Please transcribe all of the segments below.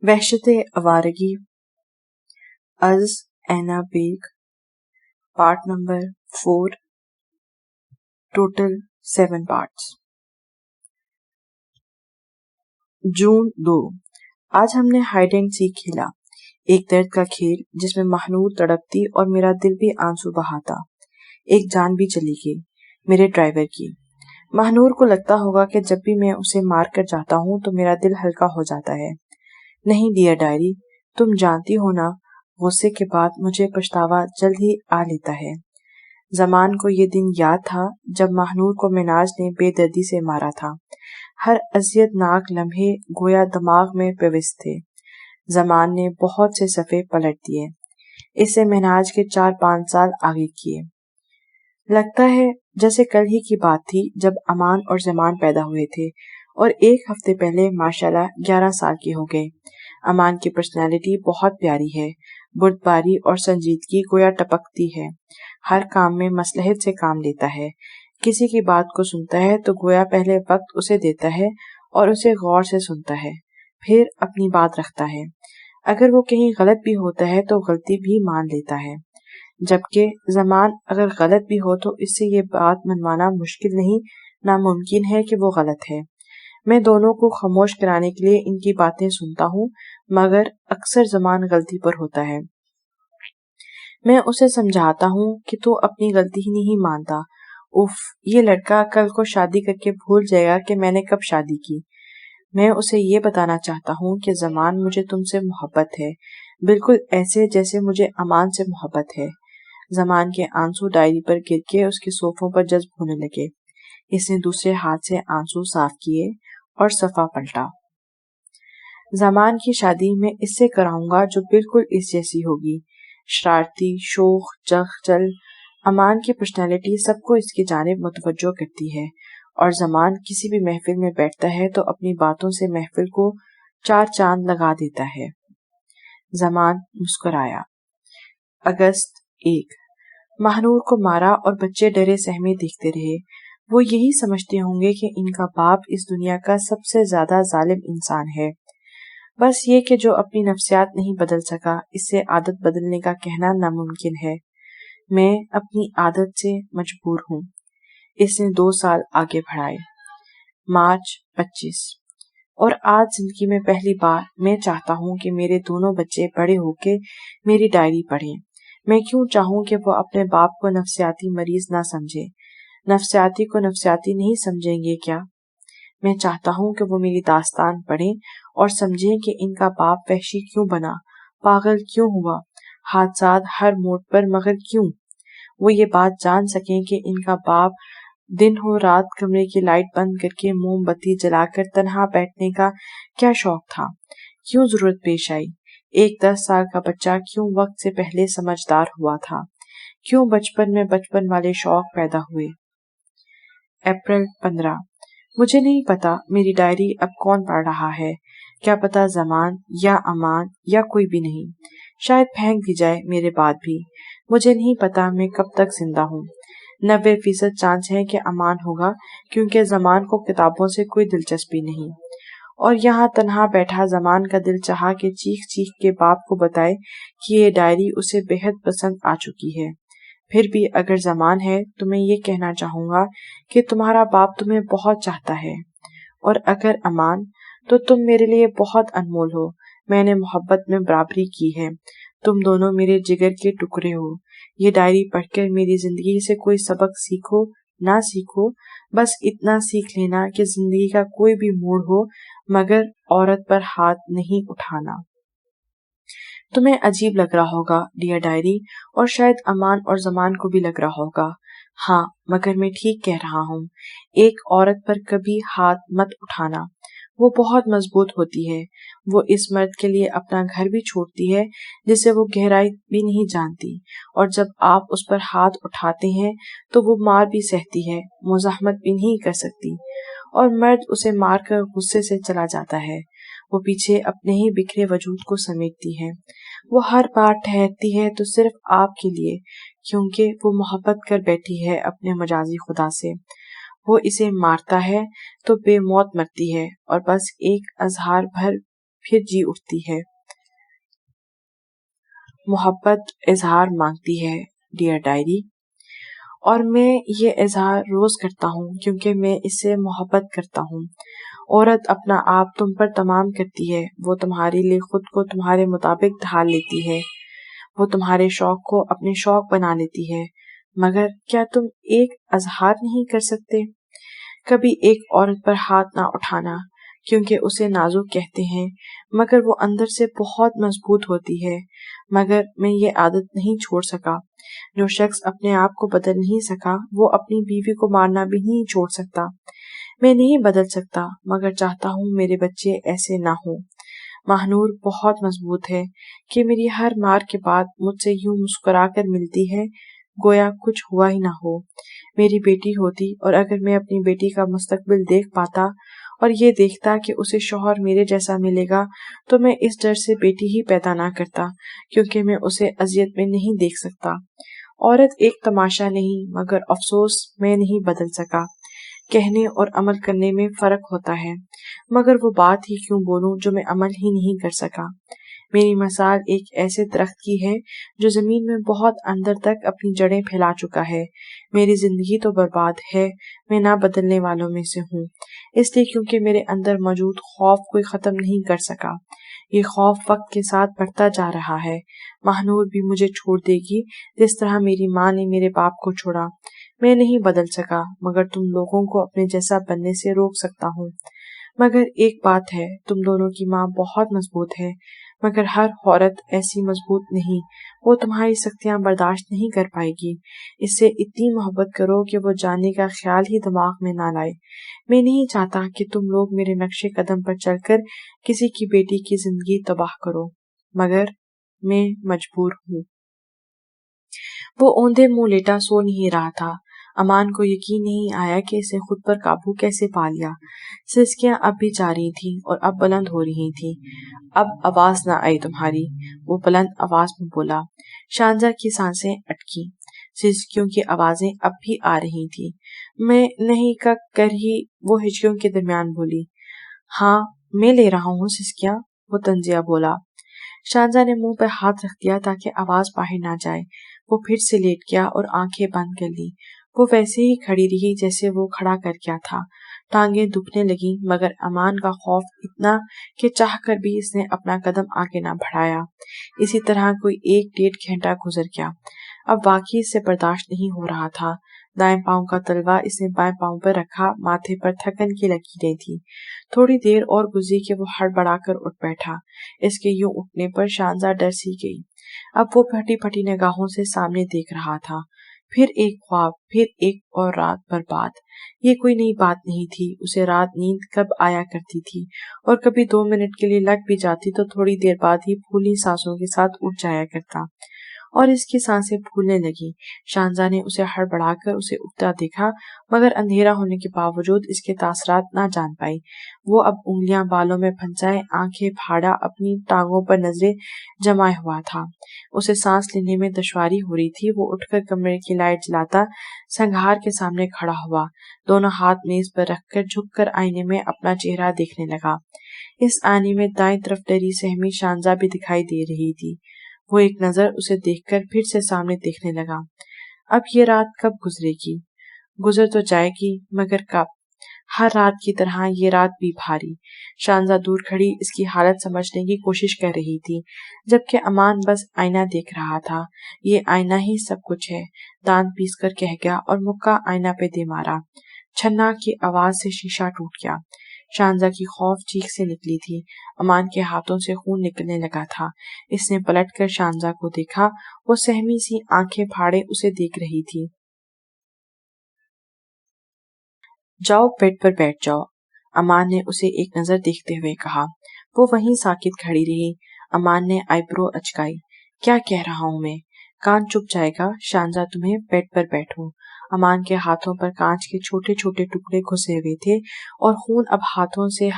وحشت آوارگی از اینا big part number 4 total 7 parts. June 2 آج ہم نے ہائیڈ اینڈ سیک کھیلا، ایک درد کا کھیل جس میں مہنور تڑپتی اور میرا دل بھی آنسو بہاتا۔ ایک جان بھی چلی گئی، میرے ڈرائیور کی۔ مہنور کو لگتا ہوگا کہ جب بھی میں اسے مار کر جاتا ہوں تو میرا دل ہلکا ہو جاتا ہے۔ نہیں ڈیئر ڈائری، تم جانتی ہو نا، غصے کے بعد مجھے پچھتاوا جلد ہی آ لیتا ہے۔ زمان کو یہ دن یاد تھا جب مہنور کو مناج نے بے دردی سے مارا تھا۔ ہر اذیت ناک لمحے گویا دماغ میں پیوست تھے۔ زمان نے بہت سے صفحے پلٹ دیے، اس سے مناج کے 4-5 سال آگے کیے۔ لگتا ہے جیسے کل ہی کی بات تھی جب امان اور زمان پیدا ہوئے تھے، اور ایک ہفتے پہلے ماشاءاللہ 11 سال کے ہو گئے۔ امان کی پرسنالٹی بہت پیاری ہے، بردباری اور سنجیدگی گویا ٹپکتی ہے۔ ہر کام میں مصلحت سے کام لیتا ہے، کسی کی بات کو سنتا ہے تو گویا پہلے وقت اسے دیتا ہے اور اسے غور سے سنتا ہے، پھر اپنی بات رکھتا ہے۔ اگر وہ کہیں غلط بھی ہوتا ہے تو غلطی بھی مان لیتا ہے، جبکہ زمان اگر غلط بھی ہو تو اس سے یہ بات منوانا مشکل نہیں، ناممکن ہے کہ وہ غلط ہے۔ میں دونوں کو خاموش کرانے کے لیے ان کی باتیں سنتا ہوں، مگر اکثر زمان غلطی پر ہوتا ہے۔ میں اسے سمجھاتا ہوں کہ تو اپنی غلطی ہی نہیں مانتا۔ اف، یہ لڑکا کل کو شادی کر کے بھول جائے گا کہ میں نے کب شادی کی۔ میں اسے یہ بتانا چاہتا ہوں کہ زمان مجھے تم سے محبت ہے، بالکل ایسے جیسے مجھے امان سے محبت ہے۔ زمان کے آنسو ڈائری پر گر کے اس کے صوفوں پر جذب ہونے لگے۔ اس نے دوسرے ہاتھ سے آنسو صاف کیے اور صفحہ پلٹا۔ زمان کی شادی میں اس سے کراؤں گا جو بالکل اس جیسی ہوگی، شرارتی، شوخ، چل۔ امان کی پرسنالٹی سب کو اس کی جانب متوجہ کرتی ہے، اور زمان کسی بھی محفل میں بیٹھتا ہے تو اپنی باتوں سے محفل کو 4 چاند لگا دیتا ہے۔ زمان مسکرایا۔ اگست 1 مہنور کو مارا اور بچے ڈرے سہمے دیکھتے رہے۔ وہ یہی سمجھتے ہوں گے کہ ان کا باپ اس دنیا کا سب سے زیادہ ظالم انسان ہے۔ بس یہ کہ جو اپنی نفسیات نہیں بدل سکا، اس سے عادت بدلنے کا کہنا ناممکن ہے۔ میں اپنی عادت سے مجبور ہوں۔ اس نے 2 سال آگے بڑھائے۔ مارچ 25 اور آج زندگی میں پہلی بار میں چاہتا ہوں کہ میرے دونوں بچے بڑے ہو کے میری ڈائری پڑھیں۔ میں کیوں چاہوں کہ وہ اپنے باپ کو نفسیاتی مریض نہ سمجھے؟ نفسیاتی کو نفسیاتی نہیں سمجھیں گے کیا؟ میں چاہتا ہوں کہ وہ میری داستان پڑھیں اور سمجھیں کہ ان کا باپ وحشی کیوں بنا، پاگل کیوں ہوا، حادثات ہر موڑ پر، مگر کیوں؟ وہ یہ بات جان سکیں کہ ان کا باپ دن ہو رات کمرے کی لائٹ بند کر کے موم بتی جلا کر تنہا بیٹھنے کا کیا شوق تھا، کیوں ضرورت پیش آئی، ایک 10 سال کا بچہ کیوں وقت سے پہلے سمجھدار ہوا تھا، کیوں بچپن میں بچپن والے شوق پیدا ہوئے۔ اپریل 15 مجھے نہیں پتا میری ڈائری اب کون پڑھ رہا ہے، کیا پتا زمان یا امان یا کوئی بھی نہیں، شاید پھینک دی جائے میرے بعد بھی۔ مجھے نہیں پتا میں کب تک زندہ ہوں۔ 90% چانس ہے کہ امان ہوگا، کیونکہ زمان کو کتابوں سے کوئی دلچسپی نہیں، اور یہاں تنہا بیٹھا زمان کا دل چاہا کہ چیخ چیخ کے باپ کو بتائے کہ یہ ڈائری اسے بے حد پسند آ چکی ہے۔ پھر بھی اگر زمان ہے تو میں یہ کہنا چاہوں گا کہ تمہارا باپ تمہیں بہت چاہتا ہے، اور اگر امان تو تم میرے لیے بہت انمول ہو، میں نے محبت میں برابری کی ہے، تم دونوں میرے جگر کے ٹکڑے ہو۔ یہ ڈائری پڑھ کر میری زندگی سے کوئی سبق سیکھو نہ سیکھو، بس اتنا سیکھ لینا کہ زندگی کا کوئی بھی موڑ ہو مگر عورت پر ہاتھ نہیں اٹھانا۔ تمہیں عجیب لگ رہا ہوگا ڈیئر ڈائری، اور شاید امان اور زمان کو بھی لگ رہا ہوگا، ہاں مگر میں ٹھیک کہہ رہا ہوں۔ ایک عورت پر کبھی ہاتھ مت اٹھانا، وہ بہت مضبوط ہوتی ہے، وہ اس مرد کے لیے اپنا گھر بھی چھوڑتی ہے جسے وہ گہرائی بھی نہیں جانتی، اور جب آپ اس پر ہاتھ اٹھاتے ہیں تو وہ مار بھی سہتی ہے، مزاحمت بھی نہیں کر سکتی، اور مرد اسے مار کر غصے سے چلا جاتا ہے، وہ پیچھے اپنے ہی بکھرے وجود کو سمیٹتی ہے، وہ ہر بار ٹھہرتی ہے تو صرف آپ کے لیے، کیونکہ وہ محبت کر بیٹھی ہے اپنے مجازی خدا سے۔ وہ اسے مارتا ہے تو بے موت مرتی ہے، اور بس ایک اظہار بھر फिर जी उठती है। मोहब्बत इजहार मांगती है डियर डायरी, और मैं ये इजहार रोज करता हूँ क्योंकि मैं इससे मोहब्बत करता हूँ। औरत अपना आप तुम पर तमाम करती है, वो तुम्हारे लिए खुद को तुम्हारे मुताबिक ढाल लेती है, वो तुम्हारे शौक को अपने शौक बना लेती है, मगर क्या तुम एक इजहार नहीं कर सकते? कभी एक औरत पर हाथ ना उठाना, क्योंकि उसे नाजुक कहते हैं, मगर वो अंदर से बहुत मजबूत होती है। मगर मैं ये आदत नहीं छोड़ सका। जो शख्स अपने आप को बदल नहीं सका, वो अपनी बीवी को मारना भी नहीं छोड़ सकता। मैं नहीं बदल सकता, मगर चाहता हूँ मेरे बच्चे ऐसे ना हो। महानूर बहुत मजबूत है कि मेरी हर मार के बाद मुझसे यूं मुस्कुराकर मिलती है, गोया कुछ हुआ ही ना हो। मेरी बेटी होती, और अगर मैं अपनी बेटी का मुस्तकबिल देख पाता और ये देखता कि उसे शौहर मेरे जैसा मिलेगा, तो मैं इस डर से बेटी ही पैदा ना करता, क्योंकि मैं उसे अजियत में नहीं देख सकता। औरत एक तमाशा नहीं, मगर अफसोस मैं नहीं बदल सका। कहने और अमल करने में फर्क होता है, मगर वो बात ही क्यों बोलूं जो मैं अमल ही नहीं कर सका। मेरी मिसाल एक ऐसे दरख्त की है जो जमीन में बहुत अंदर तक अपनी जड़ें फैला चुका है। मेरी जिंदगी तो बर्बाद है, मैं ना बदलने वालों में से हूँ, इसलिए क्योंकि मेरे अंदर मौजूद खौफ कोई खत्म नहीं कर सका। ये खौफ वक्त के साथ बढ़ता जा रहा है। महानूर भी मुझे छोड़ देगी जिस तरह मेरी माँ ने मेरे बाप को छोड़ा। मैं नहीं बदल सका, मगर तुम लोगों को अपने जैसा बनने से रोक सकता हूँ। मगर एक बात है, तुम दोनों की माँ बहुत मजबूत है, मगर हर औरत ऐसी मजबूत नहीं। वो तुम्हारी सख्तियां बर्दाश्त नहीं कर पाएगी। इससे इतनी मोहब्बत करो कि वो जानने का ख्याल ही दिमाग में ना लाए। मैं नहीं चाहता कि तुम लोग मेरे नक्शे कदम पर चलकर किसी की बेटी की जिंदगी तबाह करो, मगर मैं मजबूर हूँ। वो औंधे मुंह लेटा सो नहीं रहा था। अमान को यकीन नहीं आया कि इसे खुद पर काबू कैसे पा लिया। सिसकियां अब भी जा रही थी और अब बुलंद हो रही थी। अब आवाज ना आई तुम्हारी, वो बुलंद आवाज में बोला। शांजा की सांसें अटकी। सिसकियों की आवाजें अब भी आ रही थी। मैं नहीं का कर ही वो हिचकियों के दरमियान बोली। हाँ, मैं ले रहा हूँ सिसकियां, वो तंजिया बोला। शांजा ने मुंह पर हाथ रख दिया ताकि आवाज बाहर ना जाए। वो फिर से लेट गया और आंखें बंद कर ली। वो वैसे ही खड़ी रही जैसे वो खड़ा कर गया था। टांगें दुखने लगी, मगर अमान का खौफ इतना कि चाहकर भी इसने अपना कदम आगे ना बढ़ाया। इसी तरह कोई 1-1.5 घंटा गुजर गया। अब वाकई इससे बर्दाश्त नहीं हो रहा था। दाएं पांव का तलवा इसने बाएं पांव पर रखा, माथे पर थकन की लकीरें थी। थोड़ी देर और गुजरी कि वो हड़बड़ाकर उठ बैठा। इसके यूं उठने पर शांजा डर सी गई। अब वो फटी फटी निगाहों से सामने देख रहा था। फिर एक ख्वाब, फिर एक और रात बर्बाद। ये कोई नई बात नहीं थी। उसे रात नींद कब आया करती थी, और कभी 2 मिनट के लिए लग भी जाती तो थोड़ी देर बाद ही फूली सांसों के साथ उठ जाया करता, और इसकी सांसें फूलने लगी। शांजा ने उसे हड़बड़ाकर उसे उठता देखा, मगर अंधेरा होने के बावजूद इसके तासरात ना जान पाई। वो अब उंगलियां बालों में फंसाए, आंखें फाड़ा, अपनी टांगों पर नजरें जमाए हुआ था। उसे सांस लेने में दुश्वारी हो रही थी। वो उठकर कमरे की लाइट जलाता संघार के सामने खड़ा हुआ। दोनों हाथ मेज पर रखकर झुककर आईने में अपना चेहरा देखने लगा। इस आईने में दाएं तरफ डरी सहमी शांजा भी दिखाई दे रही थी। वो एक नजर उसे देखकर फिर से सामने देखने लगा। अब ये रात कब गुजरेगी? गुजर तो जाएगी, मगर कब? हर रात की तरह ये रात भी भारी। शांजा दूर खड़ी इसकी हालत समझने की कोशिश कर रही थी, जबकि अमान बस आईना देख रहा था। ये आईना ही सब कुछ है, दांत पीस कर कह गया और मुक्का आईना पे दे मारा। छन्ना की आवाज से शीशा टूट गया। शांजा की खौफ चीख से निकली थी। अमान के हाथों से खून निकलने लगा था। इसने पलटकर शांजा को देखा। वो सहमी सी आंखें फाड़े उसे देख रही थी। जाओ बेड पर बैठ जाओ, अमान ने उसे एक नजर देखते हुए कहा। वो वहीं साकित खड़ी रही। अमान ने आईब्रो अचकाई। क्या कह रहा हूँ मैं? कान चुप जाएगा शांजा, तुम्हें बेड पर बैठो। अमान के हाथों पर कांच के छोटे छोटे टुकड़े घुसे हुए थे और खून अब हाथों से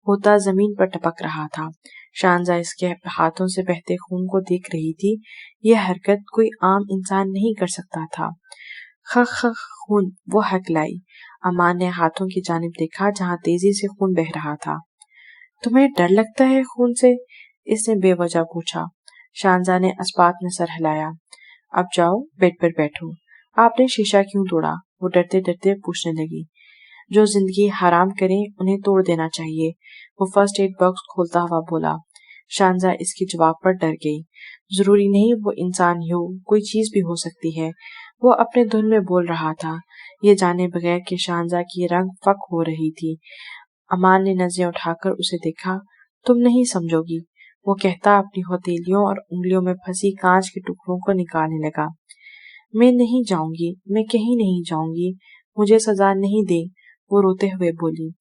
होता जमीन पर टपक रहा था। शांजा इसके हाथों से बहते खून को देख रही थी। यह हरकत कोई आम इंसान नहीं कर सकता था। खख खख खून, वो हकलाई। अमान ने हाथों की जानिब देखा जहां तेजी से खून बह रहा था। तुम्हें डर लगता है खून से? इसने बेवजह पूछा। शांजा ने अस्पात में सर हिलाया। अब जाओ, बेड पर बैठो। आपने शीशा क्यों तोड़ा? वो डरते डरते पूछने लगी। जो जिंदगी हराम करें उन्हें तोड़ देना चाहिए, वो फर्स्ट एड बॉक्स खोलता हुआ बोला। शांजा इसके जवाब पर डर गई। जरूरी नहीं वो इंसान ही हो, कोई चीज भी हो सकती है। वो अपने धुन में बोल रहा था, ये जाने बगैर कि शांजा की रंग फक हो रही थी। अमान ने नजरें उठाकर उसे देखा। तुम नहीं समझोगी, वो कहता अपनी हथेलियों और उंगलियों में फंसी कांच के टुकड़ों को निकालने लगा। मैं नहीं जाऊंगी, मैं कहीं नहीं जाऊंगी, मुझे सजा नहीं दे, वो रोते हुए बोली।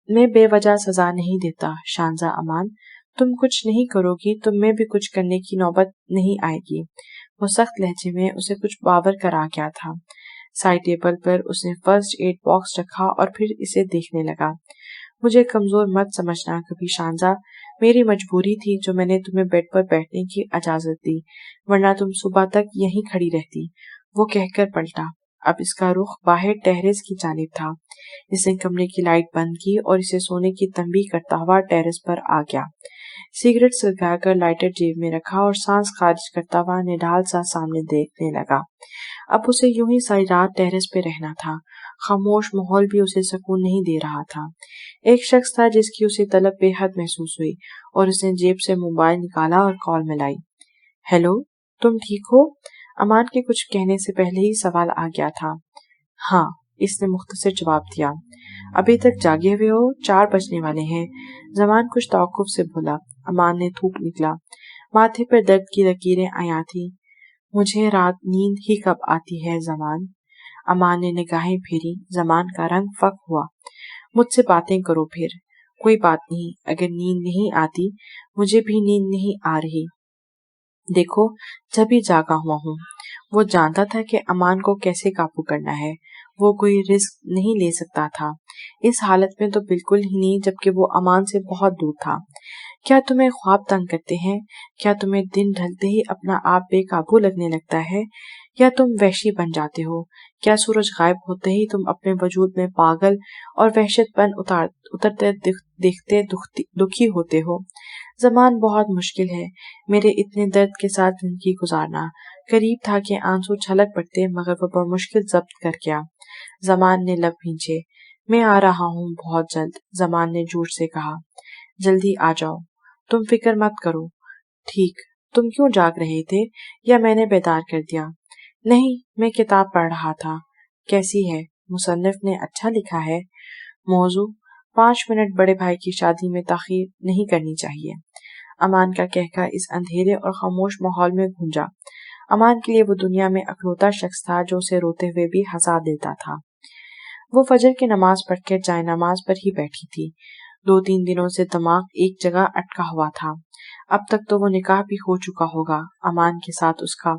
मैं बेवजह सजा नहीं देता शांजा अमान, तुम कुछ नहीं करोगी तो मैं भी कुछ करने की नौबत नहीं आएगी। वो सख्त लहजे में उसे कुछ बावर कर आ गया था। साइड टेबल पर उसने फर्स्ट एड बॉक्स रखा और फिर इसे देखने लगा। मुझे कमजोर मत समझना कभी शांजा, मेरी मजबूरी थी जो मैंने तुम्हें बेड पर बैठने की इजाजत दी, वरना तुम सुबह तक यहीं खड़ी रहती। वो कहकर पलटा। अब इसका रुख बाहर टेरेस की जानिब था। इसने कमरे की लाइट बंद की और इसे सोने की तंबीह करता हुआ टेरेस पर आ गया। सिगरेट सुलगाकर लाइटर जेब में रखा और सांस खारिज करता हुआ निढाल सा सामने देखने लगा। अब उसे यूं ही सारी रात टेरेस पे रहना था। खामोश माहौल भी उसे सुकून नहीं दे रहा था। एक शख्स था जिसकी उसे तलब बेहद महसूस हुई और उसने जेब से मोबाइल निकाला और कॉल मिलाई। हेलो, तुम ठीक हो? अमान के कुछ कहने से पहले ही सवाल आ गया था। हाँ, इसने मुख्तसर जवाब दिया। अभी तक जागे हुए हो? 4 बजने वाले हैं। जमान कुछ तौकुफ से बोला। अमान ने थूक निकला। माथे पर दर्द की लकीरें आया थी। मुझे रात नींद ही कब आती है जमान? अमान ने निगाहें फेरी। जमान का रंग फक हुआ। मुझसे बातें करो फिर। कोई बात नहीं, अगर नींद नहीं आती, मुझे भी नींद नहीं आ रही। देखो, जब भी जागा हुआ हूँ। वो जानता था कि अमान को कैसे काबू करना है। वो कोई रिस्क नहीं ले सकता था, इस हालत में तो बिल्कुल ही नहीं, जबकि वो अमान से बहुत दूर था। क्या तुम्हें ख्वाब तंग करते हैं? क्या तुम्हें दिन ढलते ही अपना आप बेकाबू लगने लगता है, या तुम वहशी बन जाते हो? क्या सूरज गायब होते ही तुम अपने वजूद में पागल और वहशतपन उतरते देखते दुखी होते हो? जमान बहुत मुश्किल है मेरे इतने दर्द के साथ जिंदगी गुजारना। करीब था कि आंसू छलक पड़ते, मगर वो बमुश्किल जब्त कर गया। जमान ने लब खींचे। मैं आ रहा हूँ बहुत जल्द, जमान ने जोर से कहा। जल्दी आ जाओ, तुम फिक्र मत करो। ठीक, तुम क्यों जाग रहे थे, या मैंने बेदार कर दिया? नहीं, मैं किताब पढ़ रहा था। कैसी है? मुसन्निफ ने अच्छा लिखा है। मौजू 5 मिनट बड़े भाई की शादी में ताखीर नहीं करनी चाहिए। अमान का कहका इस अंधेरे और खामोश माहौल में गूंजा। अमान के लिए वो दुनिया में अकलौता शख्स था जो उसे रोते हुए भी हंसा देता था। वो फजर की नमाज पढ़कर जाए नमाज पर ही बैठी थी। 2-3 दिनों से दिमाग एक जगह अटका हुआ था। अब तक तो वो निकाह भी हो चुका होगा अमान के साथ उसका,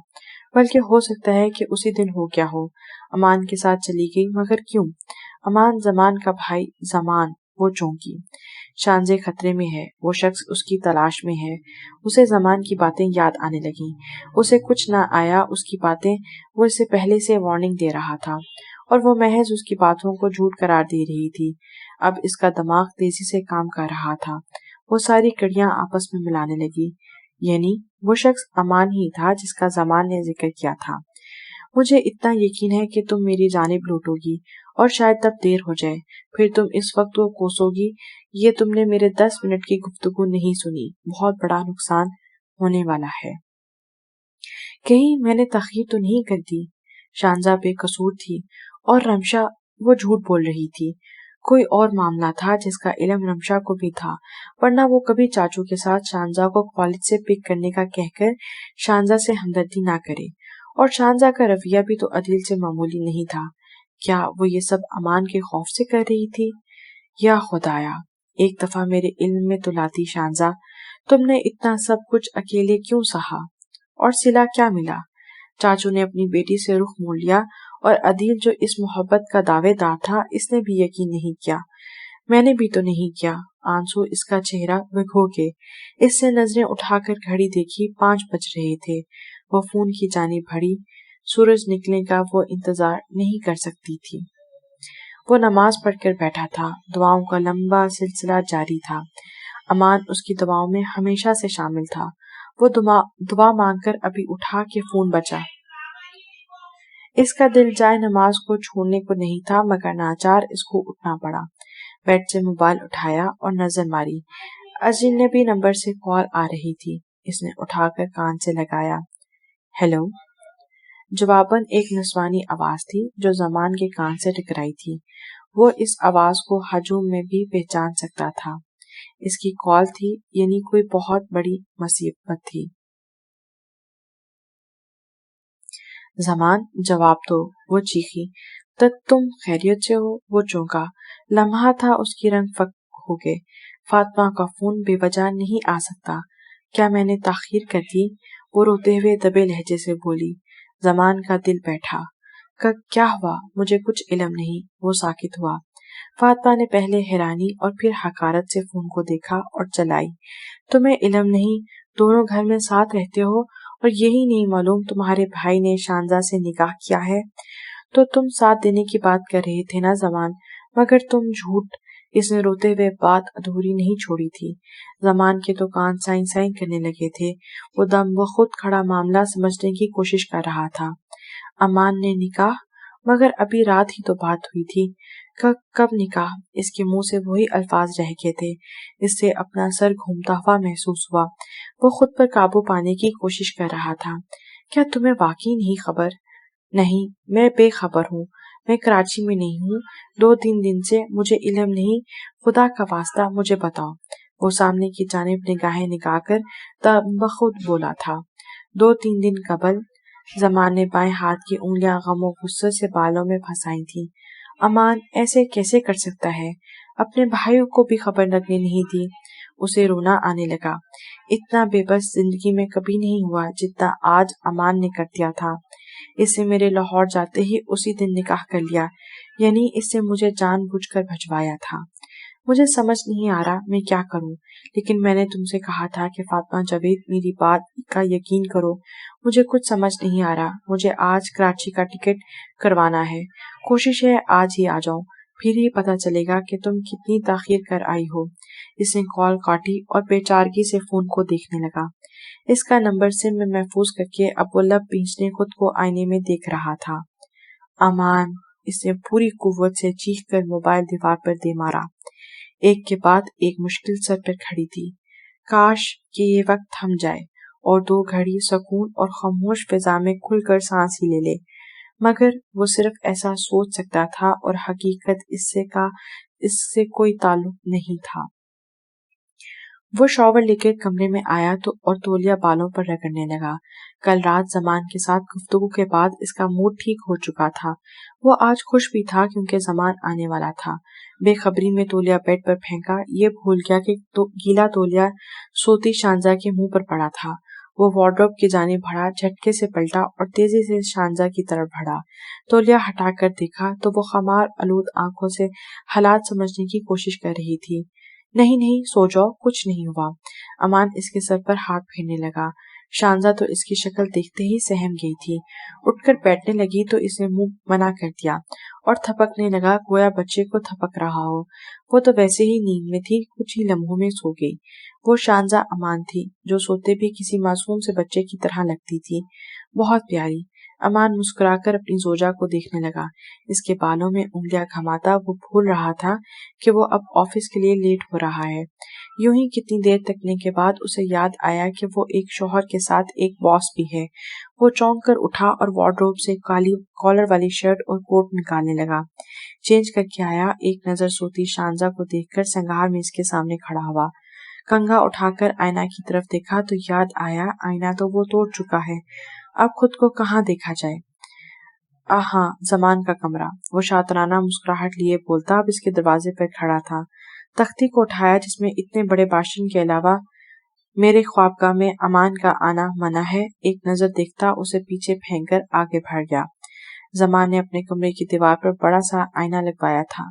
बल्कि हो सकता है कि उसी दिन हो गया हो। अमान के साथ चली गई, मगर क्यों? अमान जमान का भाई जमान। वो चौंकी। शांजे खतरे में है, वो शख्स उसकी तलाश में है। उसे जमान की बातें याद आने लगी। उसे कुछ न आया उसकी बातें, वो इससे पहले से वार्निंग दे रहा था और वो महज उसकी बातों को झूठ करार दे रही थी। अब इसका दिमाग तेजी से काम कर रहा था। वो सारी कड़ियां आपस में मिलाने लगी। यानी वो शख्स अमान ही था जिसका जमान ने जिक्र किया था। मुझे इतना यकीन है कि तुम मेरी जानिब लौटोगी और शायद तब देर हो जाए, फिर तुम इस वक्त को कोसोगी। ये तुमने मेरे 10 मिनट की गुफ्तगू नहीं सुनी, बहुत बड़ा नुकसान होने वाला है। कहीं मैंने तखीर तो नहीं कर दी? शांजा बेकसूर थी और रमशा वो झूठ बोल रही थी। कोई और मामला था जिसका इल्म रमशा को भी था, वरना वो कभी चाचू के साथ शांजा को कॉलेज से पिक करने का कहकर शांजा से हमदर्दी ना करे। और शांजा का रवैया भी तो अदील से मामूली नहीं था। क्या वो ये सब अमान के खौफ से कर रही थी? या खुदाया, एक दफा मेरे इल्म में तो लाती शांजा, तुमने इतना सब कुछ अकेले क्यों सहा? और सिला क्या मिला? चाचू ने अपनी बेटी से रुख मोड़ लिया और अदील जो इस मोहब्बत का दावेदार था, इसने भी यकीन नहीं किया। मैंने भी तो नहीं किया। आंसू इसका चेहरा भिगो के इससे नजरें उठाकर घड़ी देखी। 5 बज रहे थे। वो फोन की जानिब बढ़ी। सूरज निकलने का वो इंतजार नहीं कर सकती थी। وہ نماز پڑھ کر بیٹھا تھا، دعاؤں کا لمبا سلسلہ جاری تھا۔ امان اس کی دعاؤں میں ہمیشہ سے شامل تھا۔ وہ دعا مانگ کر ابھی اٹھا کہ فون بجا۔ اس کا دل جائے نماز کو چھوڑنے کو نہیں تھا، مگر ناچار اس کو اٹھنا پڑا۔ بیڈ سے موبائل اٹھایا اور نظر ماری۔ اجنبی نمبر سے کال آ رہی تھی۔ اس نے اٹھا کر کان سے لگایا۔ ہیلو۔ جواباً ایک نسوانی آواز تھی جو زمان کے کان سے ٹکرائی تھی۔ وہ اس آواز کو ہجوم میں بھی پہچان سکتا تھا۔ اس کی کال تھی، یعنی کوئی بہت بڑی مصیبت تھی۔ زمان، جواب دو، وہ چیخی۔ تم خیریت سے ہو؟ وہ چونکا۔ لمحہ تھا اس کی رنگ فک ہو گئے۔ فاطمہ کا فون بے وجہ نہیں آ سکتا۔ کیا میں نے تاخیر کر دی؟ وہ روتے ہوئے دبے لہجے سے بولی۔ زمان کا دل بیٹھا۔ کیا ہوا؟ مجھے کچھ علم نہیں۔ وہ ساکت ہوا۔ فاطمہ نے پہلے حیرانی اور پھر حقارت سے فون کو دیکھا اور چلائی۔ تمہیں علم نہیں؟ دونوں گھر میں ساتھ رہتے ہو اور یہی نہیں معلوم تمہارے بھائی نے شانزہ سے نکاح کیا ہے؟ تو تم ساتھ دینے کی بات کر رہے تھے نا زمان، مگر تم جھوٹ۔ اس نے روتے ہوئے بات ادھوری نہیں چھوڑی تھی۔ زمان کے تو کان سائیں سائیں کرنے لگے تھے۔ وہ دم بخود کھڑا معاملہ سمجھنے کی کوشش کر رہا تھا۔ امان نے نکاح؟ مگر ابھی رات ہی تو بات ہوئی تھی۔ کب نکاح؟ اس کے منہ سے وہی الفاظ رہ گئے تھے۔ اس سے اپنا سر گھومتا ہوا محسوس ہوا۔ وہ خود پر قابو پانے کی کوشش کر رہا تھا۔ کیا تمہیں واقعی نہیں خبر؟ نہیں، میں بے خبر ہوں۔ میں کراچی میں نہیں ہوں 2-3 دن سے۔ مجھے علم نہیں، خدا کا واسطہ مجھے بتاؤ۔ وہ سامنے کی جانب نگاہیں نگاہ کر بخود بولا تھا۔ 2-3 دن قبل۔ زمان نے بائیں ہاتھ کی انگلیاں غم و غصے سے بالوں میں پھنسائی تھیں۔ امان ایسے کیسے کر سکتا ہے؟ اپنے بھائیوں کو بھی خبر لگنے نہیں دی۔ اسے رونا آنے لگا۔ اتنا بے بس زندگی میں کبھی نہیں ہوا جتنا آج امان نے کر دیا تھا۔ اس سے میرے لاہور جاتے ہی اسی دن نکاح کر لیا، یعنی اس سے مجھے جان بوجھ کر بھجوایا تھا۔ مجھے سمجھ نہیں آ رہا میں کیا کروں، لیکن میں نے تم سے کہا تھا کہ فاطمہ جاوید میری بات کا یقین کرو۔ مجھے کچھ سمجھ نہیں آ رہا۔ مجھے آج کراچی کا ٹکٹ کروانا ہے۔ کوشش ہے آج ہی آ جاؤں، پھر ہی پتہ چلے گا کہ تم کتنی تاخیر کر آئی ہو۔ اس نے کال کاٹی اور بے چارگی سے فون کو دیکھنے لگا۔ اس کا نمبر سم میں محفوظ کر کے اب وہ لب بھینچنے خود کو آئینے میں دیکھ رہا تھا۔ امان! اس نے پوری قوت سے چیخ کر موبائل دیوار پر دے مارا۔ ایک کے بعد ایک مشکل سر پر کھڑی تھی۔ کاش کہ یہ وقت تھم جائے اور 2 گھڑی سکون اور خاموش فضا میں کھل کر سانس ہی لے لے، مگر وہ صرف ایسا سوچ سکتا تھا اور حقیقت اس سے کوئی تعلق نہیں تھا۔ وہ شاور لے کر کمرے میں آیا اور تولیہ بالوں پر رگڑنے لگا۔ کل رات زمان کے ساتھ گفتگو کے بعد اس کا موڈ ٹھیک ہو چکا تھا۔ وہ آج خوش بھی تھا کیونکہ زمان آنے والا تھا۔ بے خبری میں تولیہ بیڈ پر پھینکا، یہ بھول گیا کہ گیلا تولیہ سوتی شانزہ کے منہ پر پڑا تھا۔ وہ وارڈروب کی جانب بڑھا، جھٹکے سے پلٹا اور تیزی سے شانزہ کی طرف بڑھا۔ تولیہ ہٹا کر دیکھا تو وہ خمار آلود آنکھوں سے حالات سمجھنے کی کوشش کر رہی تھی۔ نہیں نہیں، سو جاؤ، کچھ نہیں ہوا۔ امان اس کے سر پر ہاتھ پھیرنے لگا۔ شانزہ تو اس کی شکل دیکھتے ہی سہم گئی تھی۔ اٹھ کر بیٹھنے لگی تو اس نے منہ منع کر دیا اور تھپکنے لگا گویا بچے کو تھپک رہا ہو۔ وہ تو ویسے ہی نیند میں تھی، کچھ ہی لمحوں میں سو گئی۔ وہ شانزہ امان تھی جو سوتے بھی کسی معصوم سے بچے کی طرح لگتی تھی، بہت پیاری۔ امان مسکرا کر اپنی زوجہ کو دیکھنے لگا۔ اس کے بالوں میں انگلیاں گھماتا وہ بھول رہا تھا کہ وہ اب آفس کے لیے لیٹ ہو رہا ہے۔ یوں ہی کتنی دیر تکنے کے بعد اسے یاد آیا کہ وہ ایک شوہر کے ساتھ ایک باس بھی ہے۔ وہ چونک کر اٹھا اور وارڈروب سے کالی کالر والی شرٹ اور کوٹ نکالنے لگا۔ چینج کر کے آیا۔ ایک نظر سوتی شانزہ کو دیکھ کر سنگھار میں اس کے سامنے کھڑا ہوا۔ کنگھا اٹھا کر آئینہ کی طرف دیکھا تو یاد آیا آئینہ تو وہ توڑ چکا ہے، اب خود کو کہاں دیکھا جائے۔ ہاں، زمان کا کمرہ۔ وہ شاطرانہ مسکراہٹ لیے بولتا اب اس کے دروازے پر کھڑا تھا۔ تختی کو اٹھایا جس میں اتنے بڑے باشن کے علاوہ میرے خوابگاہ میں امان کا آنا منع ہے، ایک نظر دیکھتا اسے پیچھے پھینک کر آگے بڑھ گیا۔ زمان نے اپنے کمرے کی دیوار پر بڑا سا آئینہ لگوایا تھا،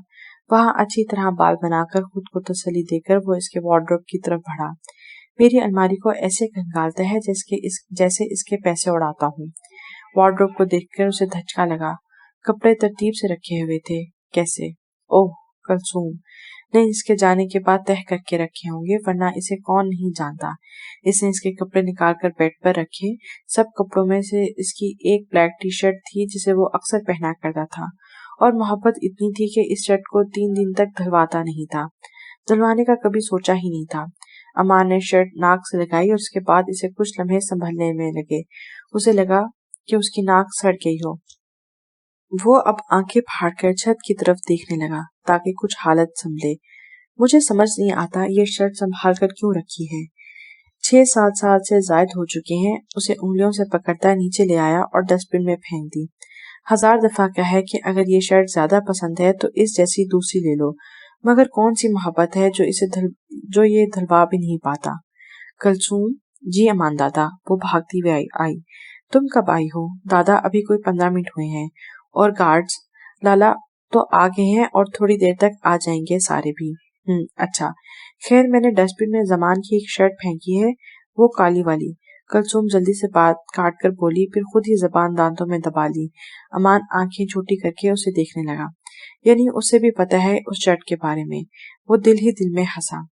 وہاں اچھی طرح بال بنا کر خود کو تسلی دے کر وہ اس کے وارڈروب کی طرف بڑھا۔ میری الماری کو ایسے کھنگالتا ہے جیسے اس کے پیسے اڑاتا ہوں۔ وارڈروب کو دیکھ کر اسے دھچکا لگا۔ کپڑے ترتیب سے رکھے ہوئے تھے۔ کیسے؟ ओह कलसूम ने इसके जाने के बाद तह करके रखे होंगे, वरना इसे कौन नहीं जानता। इसने इसके कपड़े निकालकर बेड पर रखे। सब कपड़ों में से इसकी एक ब्लैक टी शर्ट थी जिसे वो अक्सर पहना करता था, और मोहब्बत इतनी थी कि इस शर्ट को 3 दिन तक धुलवाता नहीं था, धुलवाने का कभी सोचा ही नहीं था। अमान ने शर्ट नाक से लगाई और उसके बाद इसे कुछ लम्हे संभलने में लगे। उसे लगा कि उसकी नाक सड़ गई हो। वो अब आंखें फाड़कर छत की तरफ देखने लगा ताकि कुछ हालत संभले। मुझे समझ नहीं आता ये शर्ट संभाल कर क्यों रखी है। 6-7 साल से जायद हो चुके हैं। उसे उंगलियों से पकड़ता नीचे ले आया और डस्टबिन में फेंक दी। 1000 दफा कहा है कि अगर ये शर्ट ज्यादा पसंद है तो इस जैसी दूसरी ले लो, मगर कौन सी मोहब्बत है जो ये धलवा भी नहीं पाता। कलसूम, जी अमान दादा, वो भागती हुई आई। तुम कब आई हो? दादा, अभी कोई 15 मिनट हुए हैं। और गार्ड्स? लाला तो आ गए हैं और थोड़ी देर तक आ जाएंगे सारे भी। अच्छा। खैर, मैंने डस्टबिन में जमान की एक शर्ट फेंकी है, वो काली वाली। कलसूम जल्दी से बात काट कर बोली, फिर खुद ही जबान दांतों में दबा ली। अमान आंखें छोटी करके उसे देखने लगा, यानी उसे भी पता है उस शर्ट के बारे में। वो दिल ही दिल में हंसा।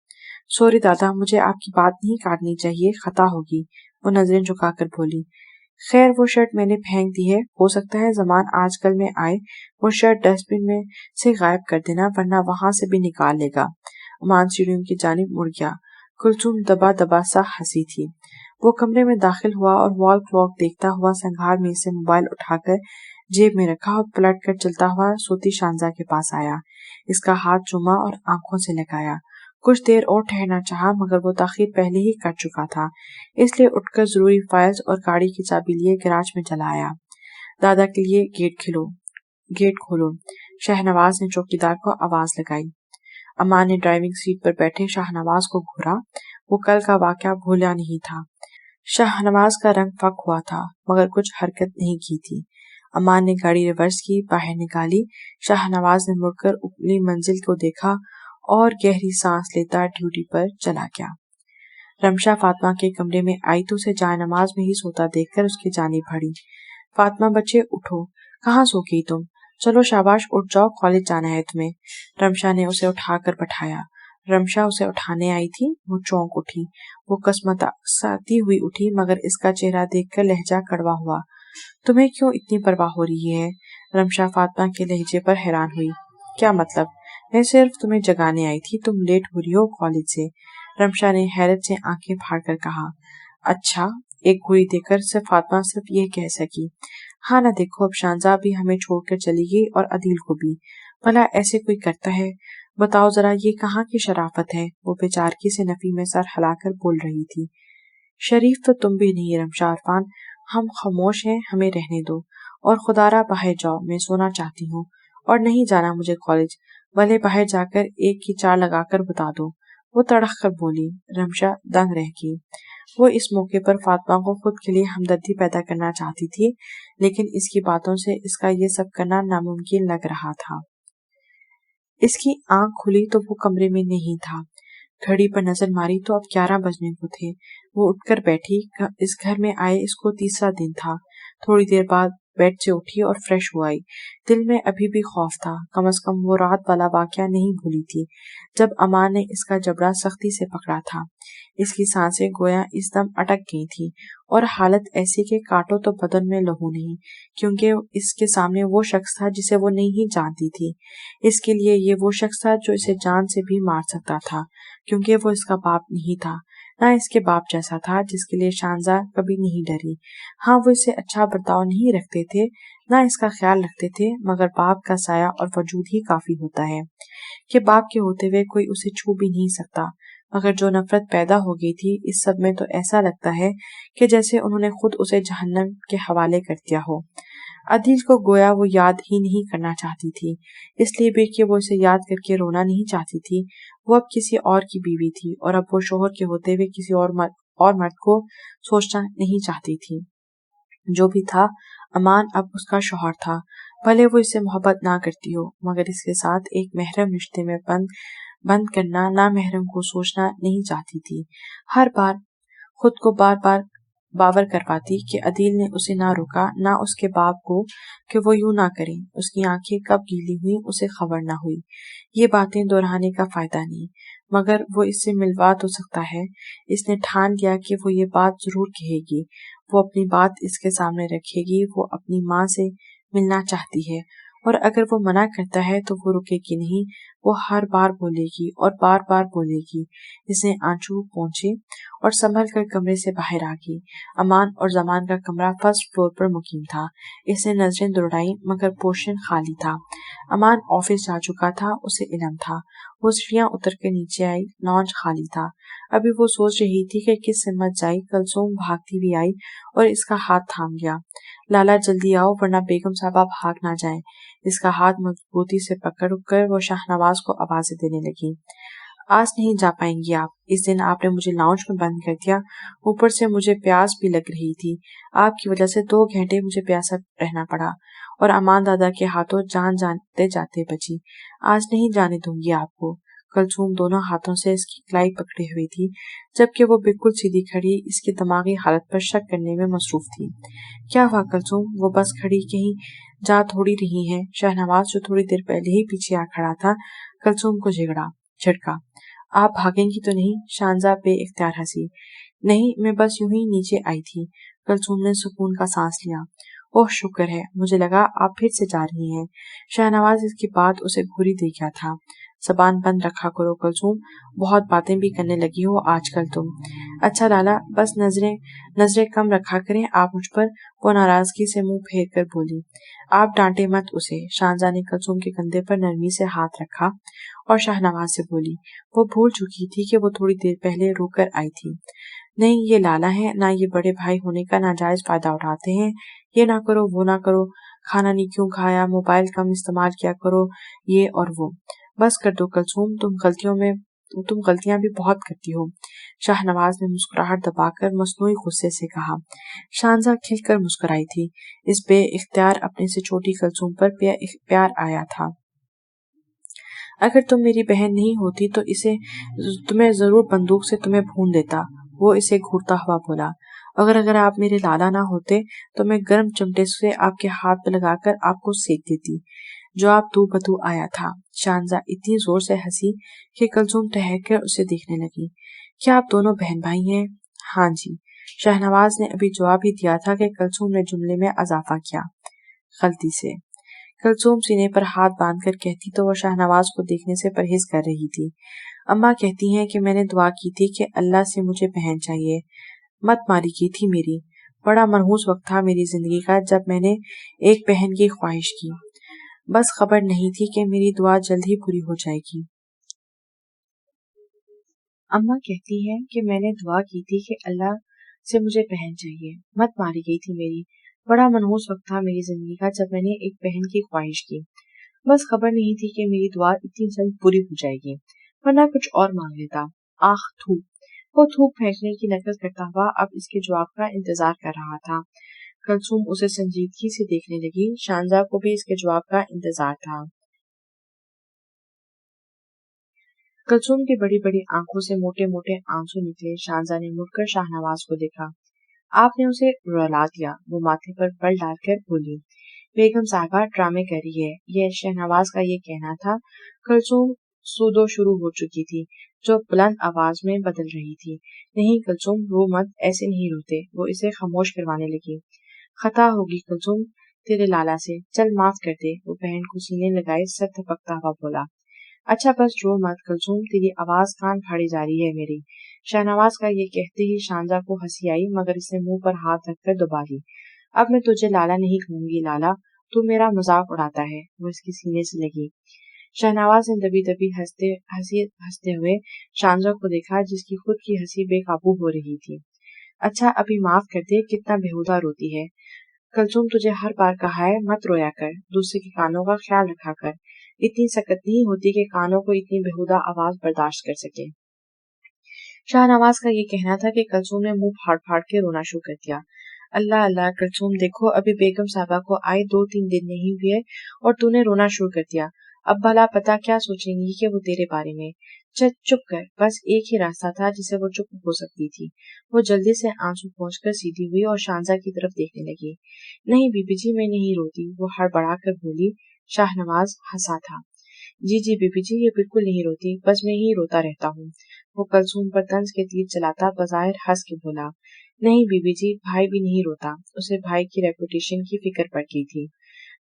सॉरी दादा, मुझे आपकी बात नहीं काटनी चाहिए, खता होगी, वो नजरें झुकाकर बोली। खैर, वो शर्ट मैंने फेंक दी है। हो सकता है जमान आजकल में आए, वो शर्ट डस्टबिन में से गायब कर देना, वरना वहां से भी निकाल लेगा। अमान सीढ़ियों की जानिब मुड़ गया। कुलसुम दबा दबा सा हंसी थी। वो कमरे में दाखिल हुआ और वॉल क्लॉक देखता हुआ संघार में से मोबाइल उठाकर जेब में रखा और पलट कर चलता हुआ सोती शांजा के पास आया। इसका हाथ चूमा और आंखों से लगाया। कुछ देर और ठहरना चाहा, मगर वो ताखीर पहले ही कर चुका था, इसलिए उठकर जरूरी फाइल्स और गाड़ी की चाबी लिए गैराज में चला आया। दादा के लिए गेट खोलो, शाहनवाज ने चौकीदार को आवाज लगाई। अमान ने ड्राइविंग सीट पर बैठे शाहनवाज को घूरा। वो कल का वाकया भूला नहीं था। शाहनवाज का रंग फक हुआ था, मगर कुछ हरकत नहीं की थी। अमान ने गाड़ी रिवर्स की, बाहर निकाली। शाहनवाज ने मुड़कर ऊपरी मंजिल को देखा और गहरी सांस लेता ड्यूटी पर चला गया। रमशा फातिमा के कमरे में आई तो उसे जायनमाज में ही सोता देखकर उसकी जानी भड़ी। फातिमा, बच्चे उठो, कहाँ सो गई तुम? चलो शाबाश, उठ जाओ, कॉलेज जाना है तुम्हें। रमशा ने उसे उठाकर बैठाया। रमशा उसे उठाने आई थी। वो चौंक उठी। वो कसमसाती हुई उठी, मगर इसका चेहरा देखकर लहजा कड़वा हुआ। तुम्हें क्यों इतनी परवाह हो रही है? रमशा फातिमा के लहजे पर हैरान हुई। क्या मतलब? मैं सिर्फ तुम्हें जगाने आई थी, तुम लेट हो रही हो कॉलेज से। रमशा ने हैरत से आंखें फाड़कर कहा। अच्छा, एक घुड़ी देकर सिर्फ फातिमा सिर्फ ये कह सकी। हाँ ना, देखो अब शांजा भी हमें छोड़कर चली गई और अदील को भी। भला ऐसे कोई करता है? बताओ जरा, ये कहाँ की शराफत है? वो बेचारगी से नफी में सर हिलाकर बोल रही थी। शरीफ तो तुम भी नहीं रमशा अरफान, हम खामोश हैं, हमें रहने दो। और खुदारा बाहर जाओ, मैं सोना चाहती हूँ और नहीं जाना मुझे कॉलेज। भले बाहर जाकर एक की चार लगाकर बता दो, वो तड़क कर बोली। रमशा दंग रह गई। वो इस मौके पर फातिमा को खुद के लिए हमदर्दी पैदा करना चाहती थी, लेकिन इसकी बातों से इसका ये सब करना नामुमकिन लग रहा था। इसकी आंख खुली तो वो कमरे में नहीं था। घड़ी पर नजर मारी तो अब 11 बजने को थे। वो उठकर बैठी। इस घर में आए इसको तीसरा दिन था। थोड़ी देर बाद बेड से उठी और फ्रेश हो आई। दिल में अभी भी खौफ था। कम से कम वो रात वाला वाकया नहीं भूली थी जब अमान ने इसका जबड़ा सख्ती से पकड़ा था। इसकी सांसें गोया इस दम अटक गई थी और हालत ऐसी कि काटो तो बदन में लहू नहीं, क्योंकि इसके सामने वो शख्स था जिसे वो नहीं जानती थी। इसके लिए ये वो शख्स था जो इसे जान से भी मार सकता था, क्योंकि वो इसका बाप नहीं था, ना इसके बाप जैसा था जिसके लिए शांजा कभी नहीं डरी। हाँ, वो इससे अच्छा बर्ताव नहीं रखते थे, ना इसका ख्याल रखते थे, मगर बाप का साया और वजूद ही काफी होता है कि बाप के होते हुए कोई उसे छू भी नहीं सकता। मगर जो नफरत पैदा हो गई थी इस सब में, तो ऐसा लगता है कि जैसे उन्होंने खुद उसे जहन्नम के हवाले कर दिया हो। अदील को गोया वो याद ही नहीं करना चाहती थी, इसलिए भी कि वो इसे याद करके रोना नहीं चाहती थी। वो अब किसी और की बीवी थी और अब वो शोहर के होते हुए किसी और मर्द को सोचना नहीं चाहती थी। जो भी था, अमान अब उसका शौहर था। भले वो इससे मोहब्बत ना करती हो, मगर इसके साथ एक महरम रिश्ते में बंद करना, ना महरम को सोचना नहीं चाहती थी। हर बार खुद को बार बार बावर करवाती कि अदील ने उसे ना रोका, ना उसके बाप को कि वो यूं ना करें। उसकी आंखें कब गीली हुई उसे खबर ना हुई। ये बातें दोहराने का फायदा नहीं, मगर वो इससे मिलवा तो सकता है। इसने ठान लिया कि वो ये बात जरूर कहेगी। वो अपनी बात इसके सामने रखेगी। वो अपनी माँ से मिलना चाहती है, और अगर वो मना करता है तो वो रुकेगी नहीं। वो हर बार बोलेगी और बार बार बोलेगी। इसने आंसू पोंछे और संभल कर कमरे से बाहर आ गई। अमान और जमान का कमरा फर्स्ट फ्लोर पर मुकीम था। इसने नजरें दौड़ाई, मगर पोर्शन खाली था। अमान ऑफिस जा चुका था, उसे इल्म था। वो सीढ़ियां उतर कर नीचे आई, लॉन्च खाली था। अभी वो सोच रही थी कि किस हिम्मत जाई। कुलसूम भागती भी आई और इसका हाथ थाम लिया। लाला जल्दी आओ, वरना बेगम साहबा भाग ना जाए। इसका हाथ मजबूती से पकड़ कर वो शाहनवाज को आवाजें देने लगी। आज नहीं जा पाएंगी आप। इस दिन आपने मुझे लाउंज में बंद कर दिया। ऊपर से मुझे प्यास भी लग रही थी। आपकी वजह से 2 घंटे मुझे प्यासा रहना पड़ा, और अमान दादा के हाथों जान जाते जाते बची। आज नहीं जाने दूंगी आपको। कुलसूम दोनों हाथों से इसकी कलाई पकड़े हुई थी, जबकि वो बिल्कुल सीधी खड़ी इसकी दिमागी हालत पर शक करने में मसरूफ थी। क्या हुआ कुलसूम? वो बस खड़ी कहीं जा थोड़ी रही है। शाहनवाज, जो थोड़ी देर पहले ही पीछे आ खड़ा था, कुलसूम को झटका। आप भागेंगी तो नहीं? शाहनजा बेइख्तियार हंसी। नहीं, मैं बस यूं ही नीचे आई थी। कुलसूम ने सुकून का सांस लिया। ओह शुक्र है, मुझे लगा आप फिर से जा रही हैं। शाहनवाज इसकी बात उसे घूरी दे गया था। जबान बंद रखा करो कुलसूम, बहुत बातें भी करने लगी हो आजकल तुम। अच्छा लाला, बस नजरें कम रखा करें आप मुझ पर। वो नाराजगी से मुंह फेर कर बोली। आप डांटे मत उसे। शाहनजा ने कुलसूम के कंधे पर नरमी से हाथ रखा और शाहनवाज से बोली। वो भूल चुकी थी कि वो थोड़ी देर पहले रोकर आई थी। नहीं, ये लाला है ना, ये बड़े भाई होने का नाजायज फायदा उठाते हैं। ये ना करो, वो ना करो, खाना नहीं क्यों खाया, मोबाइल कम इस्तेमाल किया करो, ये और वो। बस कर दो कुलसूम, तुम गलतियां भी बहुत करती हो। शाहनवाज ने मुस्कुराहट दबाकर मसनूई गुस्से से कहा। शाहनजा खिलकर मुस्कुराई थी। इस बेइख्तियार अपने से छोटी कुलसूम पर प्यार आया था। अगर तुम मेरी बहन नहीं होती तो इसे तुम्हें जरूर बंदूक से तुम्हें भून देता। वो इसे घूरता हुआ बोला। अगर आप मेरे लाला ना होते तो मैं गर्म चिमटे से आपके हाथ पे लगाकर आपको सेक देती। जवाब दू बदू आया था। शाहनजा इतनी जोर से हंसी कि कुलसूम ठहर कर उसे देखने लगी। क्या आप दोनों बहन भाई हैं? हाँ जी। शाहनवाज ने अभी जवाब ही दिया था कि कुलसूम ने जुमले में इजाफा किया, गलती से। कुलसूम सीने पर हाथ बांधकर कहती तो वो शाहनवाज को देखने से परहेज कर रही थी। अम्मा कहती हैं कि मैंने दुआ की थी कि अल्लाह से मुझे बहन चाहिए। मत मारी की थी मेरी। बड़ा मनहूस वक्त था मेरी जिंदगी का जब मैंने एक बहन की ख्वाहिश की। बस खबर नहीं थी कि मेरी दुआ जल्द ही पूरी हो जाएगी। अम्मा कहती हैं कि मैंने दुआ की थी कि अल्लाह से मुझे बहन चाहिए। मत मारी गई थी मेरी। बड़ा मनहूस वक्त था मेरी जिंदगी का जब मैंने एक बहन की ख्वाहिश की। बस खबर नहीं थी कि मेरी दुआ इतनी जल्द पूरी हो जाएगी, वरना कुछ और मांग लेता। आख थूक। वो थूक फेंकने की नकल करता हुआ अब इसके जवाब का इंतजार कर रहा था। कुलसूम उसे संजीदगी से देखने लगी। शाहनजा को भी इसके जवाब का इंतजार था। कुलसूम की बड़ी बड़ी आंखों से मोटे मोटे आंसू निकले। शाहनजा ने मुड़कर शाहनवाज को देखा। आपने उसे रुला दिया। वो माथे पर बल डालकर बोली। बेगम साहबा ड्रामे कर रही है, ये शहनवाज का ये कहना था। कुलसूम सूदो शुरू हो चुकी थी, जो बुलंद आवाज में बदल रही थी। नहीं कुलसूम, रो मत, ऐसे नहीं रोते। वो इसे खामोश करवाने लगी। खता होगी कुलसूम तेरे लाला से, चल माफ कर दे। वो बहन को सीने लगाए सर थपकता हुआ बोला। अच्छा बस रो मत कुलसूम, तेरी आवाज कान फाड़ी जा रही है मेरी। शहनवाज का ये कहते ही शाहनजा को हंसी आई, मगर इसने मुंह पर हाथ रखकर दबा ली। अब मैं तुझे लाला नहीं कहूंगी लाला, तू मेरा मजाक उड़ाता है। वो इसके सीने से लगी। शहनवाज ने दबी दबी हंसते हुए शाहनजा को देखा, जिसकी खुद की हंसी बेकाबू हो रही थी। अच्छा अभी माफ कर दे, कितना बेहुदा रोती है। कुलसूम तुझे हर बार कहा है मत रोया कर, दूसरे के कानों का ख्याल रखा कर। इतनी सख्त नहीं होती कि कानों को इतनी बेहुदा आवाज बर्दाश्त कर सके। शाहनवाज का ये कहना था कि कुलसूम ने मुंह फाड़ फाड़ के रोना शुरू कर दिया। अल्लाह अल्लाह कुलसूम, देखो अभी बेगम साहबा को आए 2-3 दिन नहीं हुए और तूने रोना शुरू कर दिया। अब भला पता क्या सोचेंगी कि वो तेरे बारे में। चुप कर, बस एक ही रास्ता था जिसे वो चुप हो सकती थी। वो जल्दी से आंसू पोंछकर सीधी हुई और शांजा की तरफ देखने लगी। नहीं बीबी जी, मैं नहीं रोती, वो हड़बड़ाकर बोली। शाहनवाज हंसा था। जी जी बीबी जी, ये बिल्कुल नहीं रोती, बस मैं ही रोता रहता हूँ। वो कुलसूम पर तंज के तीर चलाता बज़ाहिर हंस के बोला। नहीं बीबी जी, भाई भी नहीं रोता, उसे भाई की रेपुटेशन की फिक्र पड़ गई थी।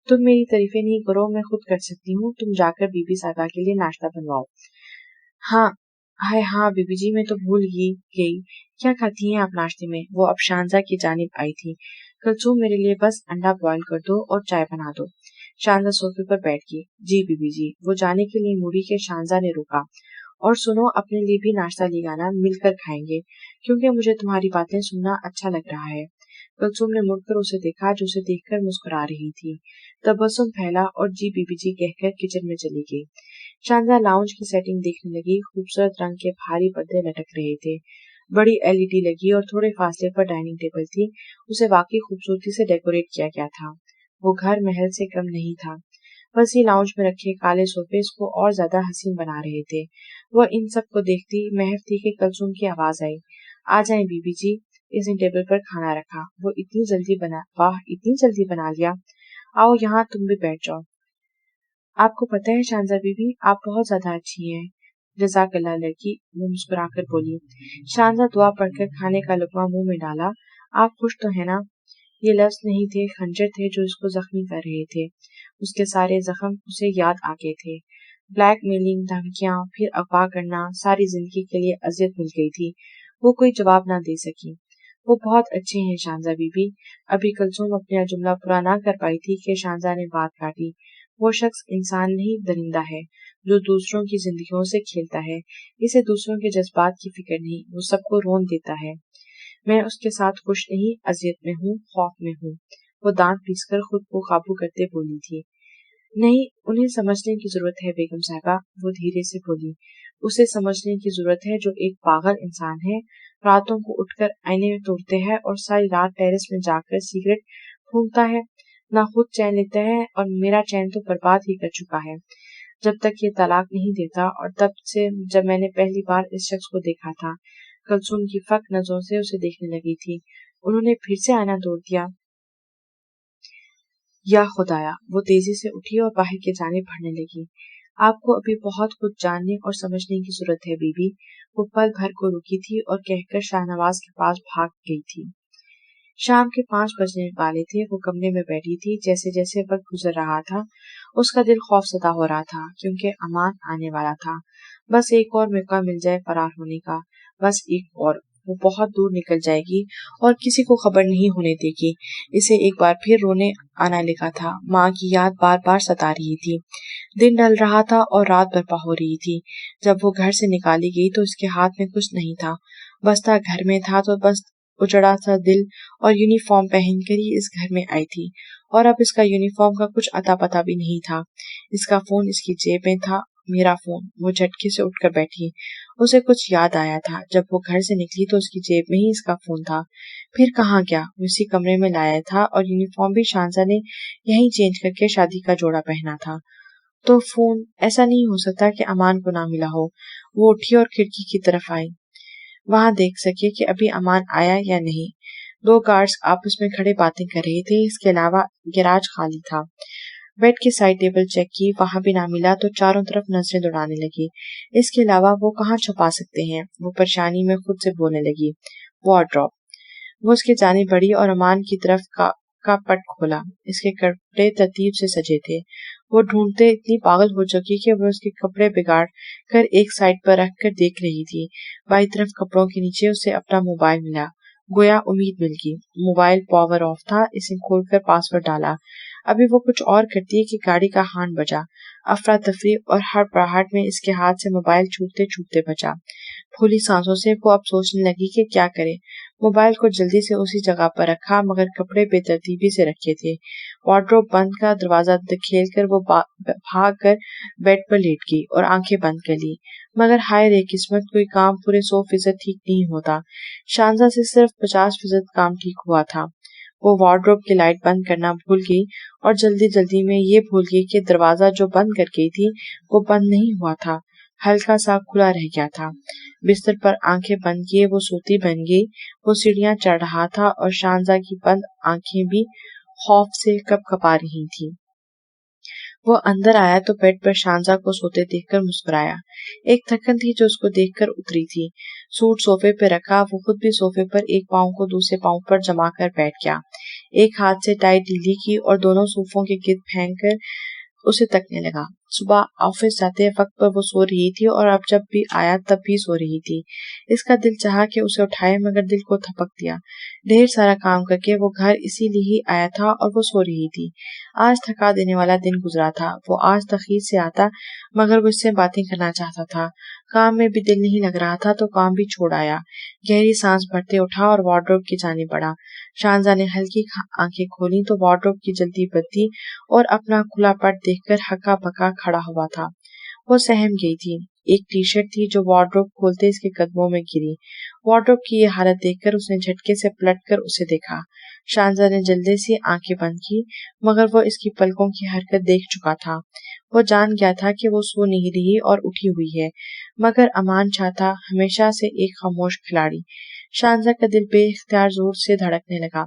तुम मेरी तारीफें नहीं करो, मैं खुद कर सकती हूँ, तुम जाकर बीबी साहबा के लिए नाश्ता बनवाओ। हाँ, हाय हाँ बीबी जी, मैं तो भूल ही गई। क्या खाती हैं आप नाश्ते में? वो अब शांजा की जानिब आई थी। कुलसूम, मेरे लिए बस अंडा बॉयल कर दो और चाय बना दो। शांजा सोफे पर बैठ गई। जी बीबी जी। वो जाने के लिए मुड़ी के शांजा ने रोका। और सुनो, अपने लिए भी नाश्ता ले आना, मिलकर खाएंगे, क्योंकि मुझे तुम्हारी बातें सुनना अच्छा लग रहा है। कुलसूम ने मुड़कर उसे देखा, जो उसे देखकर मुस्कुरा रही थी। तबस्सुम फैला और जी बीबी जी कहकर किचन में चली गई। शानदार लाउंज की सेटिंग देखने लगी। खूबसूरत रंग के भारी पर्दे लटक रहे थे। बड़ी एलईडी लगी और थोड़े फासले पर डाइनिंग टेबल थी। उसे वाकई खूबसूरती से डेकोरेट किया गया था। वो घर महल से कम नहीं था। बस ये लाउंज में रखे काले सोफे इसको और ज्यादा हसीन बना रहे थे। वह इन सब को देखती महव थी कि कुलसूम की आवाज आई। आ जाएं बीबी जी। इसने टेबल पर खाना रखा। वो इतनी जल्दी बना, वाह इतनी जल्दी बना लिया। आओ यहाँ तुम भी बैठ जाओ। आपको पता है शांजा बीबी, आप बहुत ज्यादा अच्छी हैं। जज़ाकल्लाह लड़की, वो मुस्कुराकर बोली। शांजा दुआ पढ़कर खाने का लुकमा मुंह में डाला। आप खुश तो है ना? ये लफ्ज नहीं थे, खंजर थे जो इसको जख्मी कर रहे थे। उसके सारे जख्म उसे याद आ गए थे। ब्लैकमेलिंग, धमकियां, फिर अगवा करना, सारी जिंदगी के लिए अजियत मिल गई थी। वो कोई जवाब ना दे सकी। वो बहुत अच्छे हैं शांजा बीबी। अभी कुलसूम अपना जुमला पूरा ना कर पाई थी कि शांजा ने बात काटी। वो शख्स इंसान नहीं, दरिंदा है, जो दूसरों की जिंदगियों से खेलता है। इसे दूसरों के जज्बात की फिक्र नहीं, वो सबको रोन देता है। मैं उसके साथ खुश नहीं, अजियत में हूँ, खौफ में हूँ। वो दांत पीसकर खुद को काबू करते बोली थी। नहीं, उन्हें समझने की जरूरत है बेगम साहबा, वो धीरे से बोली। उसे समझने की जरूरत है जो एक पागल इंसान है, रातों को उठकर आईने में तोड़ते हैं और सारी रात टेरेस में जाकर सिगरेट फूंकता है, ना खुद चैन लेता है और मेरा चैन तो बर्बाद ही कर चुका है जब तक ये तलाक नहीं देता। और तब से जब मैंने पहली बार इस शख्स को देखा था। कुलसूम की फक नजरों से उसे देखने लगी थी। उन्होंने फिर से आईना तोड़ दिया। या खुदाया, वो तेजी से उठी और बाहर की जानिब बढ़ने लगी। आपको अभी बहुत कुछ जानने और समझने की जरूरत है बीबी। वो पल भर को रुकी थी और कहकर शाहनवाज के पास भाग गई थी। शाम के 5 बजने वाले थे। वो कमरे में बैठी थी। जैसे जैसे वक्त गुजर रहा था, उसका दिल खौफजदा हो रहा था, क्योंकि अमान आने वाला था। बस एक और मौका मिल जाए फरार होने का, बस एक और। वो बहुत दूर निकल जाएगी और किसी को खबर नहीं होने देगी। इसे एक बार फिर रोने आना लिखा था। माँ की याद बार बार सता रही थी। दिन ढल रहा था और रात बर्पा हो रही थी। जब वो घर से निकाली गई तो उसके हाथ में कुछ नहीं था। बस्ता घर में था तो बस उजड़ा सा दिल और यूनिफॉर्म पहनकर ही इस घर में आई थी। और अब इसका यूनिफॉर्म का कुछ अता पता भी नहीं था। इसका फोन इसकी जेब में था। मेरा फोन। वो झटके से उठकर बैठी। उसे कुछ याद आया था। जब वो घर से निकली तो उसकी जेब में ही इसका फोन था। फिर कहाँ गया? वो इसी कमरे में लाया था और यूनिफॉर्म भी शांजा ने यहीं चेंज करके शादी का जोड़ा पहना था। तो फोन? ऐसा नहीं हो सकता कि अमान को ना मिला हो। वो उठी और खिड़की की तरफ आई, वहां देख सके कि अभी अमान आया या नहीं। 2 गार्ड्स आपस में खड़े बातें कर रहे थे। इसके अलावा गैराज खाली था। बेड की साइड टेबल चेक की, वहां भी ना मिला तो चारों तरफ नजरें दौड़ाने लगी। इसके अलावा वो कहाँ छुपा सकते हैं? वो परेशानी में खुद से बोलने लगी। वार्डरोब। वो उसकी जानिब बढ़ी और अमान की तरफ का पट खोला। इसके कपड़े तरतीब से सजे थे। वो ढूंढते इतनी पागल हो चुकी कि वो उसके कपड़े बिगाड़ कर एक साइड पर रख कर देख रही थी। बाई तरफ कपड़ों के नीचे उसे अपना मोबाइल मिला। गोया उम्मीद मिल गई। मोबाइल पावर ऑफ था। इसे खोलकर पासवर्ड डाला। अभी वो कुछ और करती कि गाड़ी का हॉर्न बजा। अफरा तफरी और हड़बड़ाहट में इसके हाथ से मोबाइल छूटते छूटते बचा। फूली सांसों से वो अब सोचने लगी कि क्या करे। मोबाइल को जल्दी से उसी जगह पर रखा, मगर कपड़े बेतरतीबी से रखे थे। वार्डरोब बंद का दरवाजा खेल कर वो भाग कर बेड पर लेट गई और आंखें बंद कर ली। मगर हाय रे किस्मत, कोई काम पूरे 100% ठीक नहीं होता। शांजा से सिर्फ 50% काम ठीक हुआ था। वो वार्डरोब की लाइट बंद करना भूल गई और जल्दी जल्दी में ये भूल गई कि दरवाजा जो बंद कर गई थी वो बंद नहीं हुआ था। हल्का सा खुला रह गया था। बिस्तर पर आंखें बंद किए वो सोती बन गई। वो सीढ़ियां चढ़ रहा था और शानजा की बंद आंखें भी खौफ से कपकपा रही थी। वो अंदर आया तो बेड पर शानजा को सोते देखकर मुस्कुराया। एक थकन थी जो उसको देखकर उतरी थी। सूट सोफे पे रखा, वो खुद भी सोफे पर एक पाँव को दूसरे पाँव पर जमा कर बैठ गया। एक हाथ से टाई ढीली की और दोनों सूफों के गिर्द फेंक कर उसे तकने लगा। सुबह ऑफिस जाते वक्त पर वो सो रही थी और अब जब भी आया तब भी सो रही थी। इसका दिल चाहा कि उसे उठाए मगर दिल को थपक दिया। ढेर सारा काम करके वो घर इसीलिए ही आया था और वो सो रही थी। आज थका देने वाला दिन गुजरा था। वो आज तखीर से आता मगर वो इससे बातें करना चाहता था। काम में भी दिल नहीं लग रहा था तो काम भी छोड़ आया। गहरी सांस भरते उठा और वार्डरोब की जाने बढ़ा। शानजा ने हल्की आंखें खोली तो वार्डरोब की जल्दी बत्ती और अपना खुला पट देखकर हक्का बक्का खड़ा हुआ था। वो सहम गई थी। एक टी शर्ट थी जो वार्डरोब खोलते इसके कदमों में गिरी। वार्डरोब की ये हालत देखकर उसने झटके से पलटकर उसे देखा। शानजा ने जल्दी से आंखें बंद की मगर वो इसकी पलकों की हरकत देख चुका था। वो जान गया था कि वो सो नहीं रही और उठी हुई है, मगर अमान शाह था हमेशा से एक खामोश खिलाड़ी। शानजा का दिल बेइख्तियार जोर से धड़कने लगा।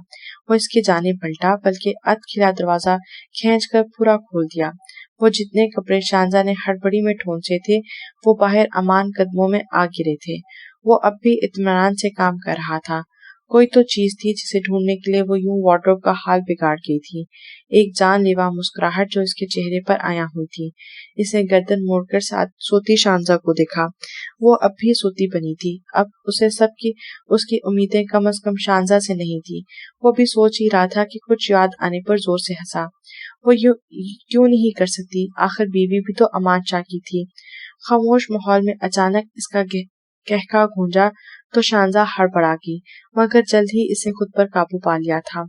वो इसकी जानिब पलटा बल्कि अध खिला दरवाजा खींचकर पूरा खोल दिया। वो जितने कपड़े शानजा ने हड़बड़ी में ठोंसे थे वो बाहर अमान कदमों में आ गिरे थे। वो अब भी इत्मीनान से काम कर रहा था। कोई तो चीज थी जिसे ढूंढने के लिए वो यूं वार्डरोब का हाल बिगाड़ गई थी। एक जानलेवा मुस्कुराहट जो इसके चेहरे पर आया हुई थी। इसने गर्दन मोड़कर सोती शानजा को देखा। वो अब भी सोती बनी थी। अब उसे सबकी उसकी उम्मीदें कम से कम शानजा से नहीं थी। वो भी सोच ही रहा था कि कुछ याद आने पर जोर से हंसा। वो क्यों नहीं कर सकती, आखिर बीवी भी तो अमान शाह की थी। खामोश माहौल में अचानक इसका कहका गूंजा तो शानजा हड़बड़ा गई, मगर जल्द ही इसने खुद पर काबू पा लिया था।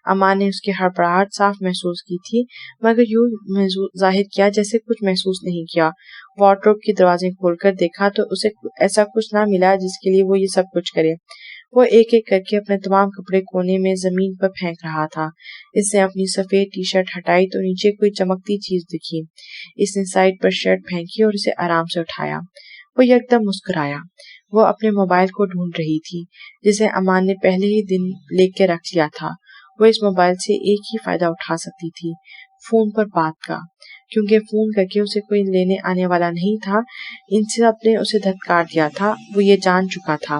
अमान ने उसकी हड़बड़ाहट साफ महसूस की थी मगर यूं जाहिर किया जैसे कुछ महसूस नहीं किया। वार्डरोब के दरवाजे खोलकर देखा तो उसे ऐसा कुछ ना मिला जिसके लिए वो ये सब कुछ करे। वो एक एक करके अपने तमाम कपड़े कोने में जमीन पर फेंक रहा था। इसने अपनी सफेद टी शर्ट हटाई तो नीचे कोई चमकती चीज दिखी। इसने साइड पर शर्ट फेंकी और इसे आराम से उठाया। वो एकदम मुस्कुराया। वो अपने मोबाइल को ढूंढ रही थी जिसे अमान ने पहले ही दिन लेके रख लिया था। वो इस मोबाइल से एक ही फायदा उठा सकती थी, फोन पर बात का, क्योंकि फोन करके उसे कोई लेने आने वाला नहीं था। इन सब ने उसे धत्कार दिया था, वो ये जान चुका था।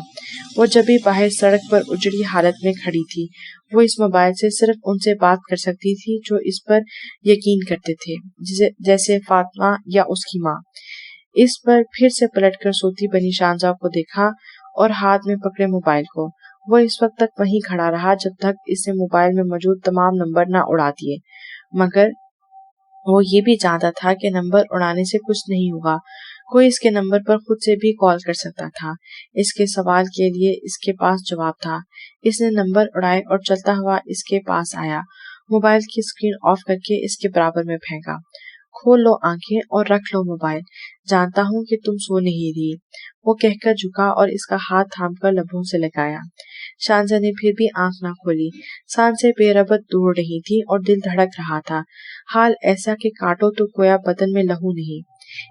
वो जब भी बाहर सड़क पर उजड़ी हालत में खड़ी थी वो इस मोबाइल से सिर्फ उनसे बात कर सकती थी जो इस पर यकीन करते थे, जैसे फातिमा या उसकी माँ। इस पर फिर से पलटकर सोती बनी शानजा को देखा और हाथ में पकड़े मोबाइल को। वो इस वक्त तक वहीं खड़ा रहा जब तक इसने मोबाइल में मौजूद तमाम नंबर ना उड़ा दिए, मगर वो ये भी जानता था कि नंबर उड़ाने से कुछ नहीं होगा। कोई इसके नंबर पर खुद से भी कॉल कर सकता था। इसके सवाल के लिए इसके पास जवाब था। इसने नंबर उड़ाए और चलता हुआ इसके पास आया। मोबाइल की स्क्रीन ऑफ करके इसके बराबर में फेंका। खोल लो आंखें और रख लो मोबाइल, जानता हूँ कि तुम सो नहीं रही, वो कहकर झुका और इसका हाथ थामकर लबों से लगाया। शानजा ने फिर भी आंख ना खोली। सांसें बेरबत दौड़ रही थी और दिल धड़क रहा था। हाल ऐसा कि काटो तो गोया बदन में लहू नहीं।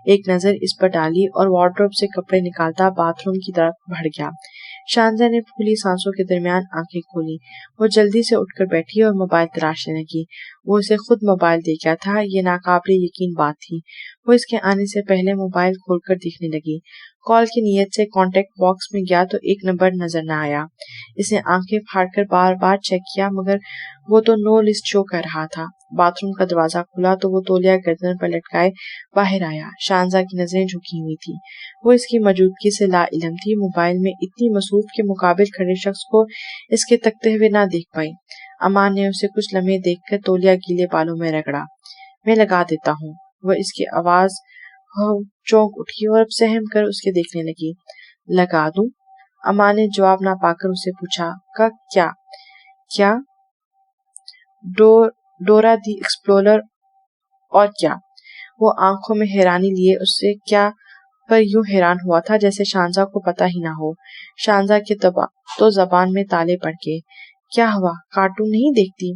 एक नजर इस पर डाली और वार्डरोब से कपड़े निकालता बाथरूम की तरफ बढ़ गया। शानजा ने फूली सांसों के दरमियान आंखें खोली। वो जल्दी से उठकर बैठी और मोबाइल तराशने लगी। वो इसे खुद मोबाइल दे गया था, ये नाकाबिले यकीन बात थी। वो इसके आने से पहले मोबाइल खोलकर देखने लगी। कॉल की नीयत से कॉन्टेक्ट बॉक्स में गया तो एक नंबर नजर न आया। इसने आंखें फाड़कर बार बार चेक किया मगर वो तो नो लिस्ट शो कर रहा था। बाथरूम का दरवाजा खुला तो वो तौलिया गर्दन पर लटकाए बाहर आया। शानजा की नजरें झुकी हुई थी। वो इसकी मौजूदगी से लाइलम थी। मोबाइल में इतनी मसरूफ के मुकाबिल खड़े शख्स को इसके तकते हुए ना देख पाई। अमान ने उसे कुछ लम्हे देखकर तौलिया गीले बालों में रगड़ा। मैं लगा देता हूँ। वो इसकी आवाज चौंक उठी और अब सहम कर उसके देखने लगी। लगा दूं? अमान ने जवाब ना पाकर उसे पूछा। का क्या? क्या? डोरा दी एक्सप्लोरर और क्या? वो आंखों में हैरानी लिए उससे क्या पर यूं हैरान हुआ था जैसे शानजा को पता ही ना हो। शानजा के तो जबान में ताले पड़ गए। क्या हुआ? कार्टून नहीं देखती?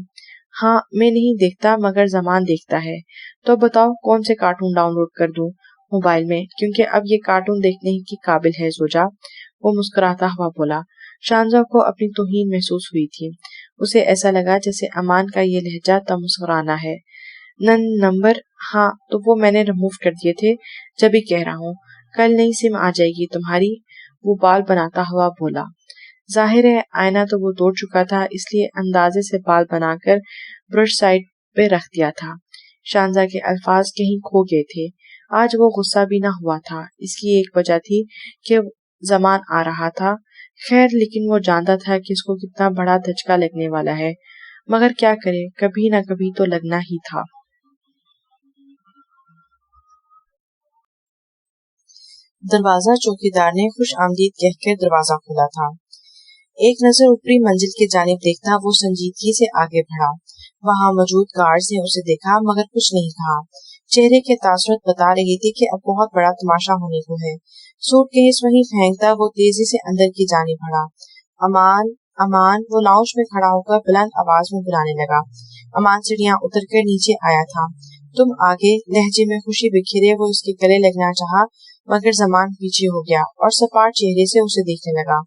हाँ, मैं नहीं देखता मगर जमान देखता है। तो बताओ कौन से कार्टून डाउनलोड कर दूं? मोबाइल में, क्योंकि अब ये कार्टून देखने के काबिल है जोजा, वो मुस्कुराता हुआ बोला। शानजा को अपनी तौहीन महसूस हुई थी। उसे ऐसा लगा जैसे अमान का ये लहजा तब मुस्कुराना है। नंबर, हाँ तो वो मैंने रिमूव कर दिए थे, जब ही कह रहा हूँ कल नई सिम आ जाएगी तुम्हारी, वो बाल बनाता हुआ बोला। जाहिर है आईना तो वो तोड़ चुका था, इसलिए अंदाजे से बाल बनाकर ब्रश साइड पे रख दिया था। शानजा के अल्फाज कहीं खो गए थे। आज वो गुस्सा भी ना हुआ था। इसकी एक वजह थी कि जमान आ रहा था। खैर, लेकिन वो जानता था कि इसको कितना बड़ा धचका लगने वाला है, मगर क्या करे, कभी ना कभी तो लगना ही था। दरवाजा चौकीदार ने खुश आमदीद कहकर दरवाजा खोला था। एक नजर ऊपरी मंजिल की जानिब देखता वो संजीदगी से आगे बढ़ा। वहां मौजूद गार्ड्स ने उसे देखा मगर कुछ नहीं कहा। चेहरे के तासुरात बता रही थी कि अब बहुत बड़ा तमाशा होने को है। सूटकेस वहीं फेंकता वो तेजी से अंदर की जानिब बढ़ा। अमान, अमान, वो लाउंज में खड़ा होकर बुलंद आवाज में बुलाने लगा। अमान सीढ़ियां उतरकर नीचे आया था। तुम आगे, लहजे में खुशी बिखेरे वो उसके गले लगना चाहा, मगर जमान पीछे हो गया और सपाट चेहरे से उसे देखने लगा।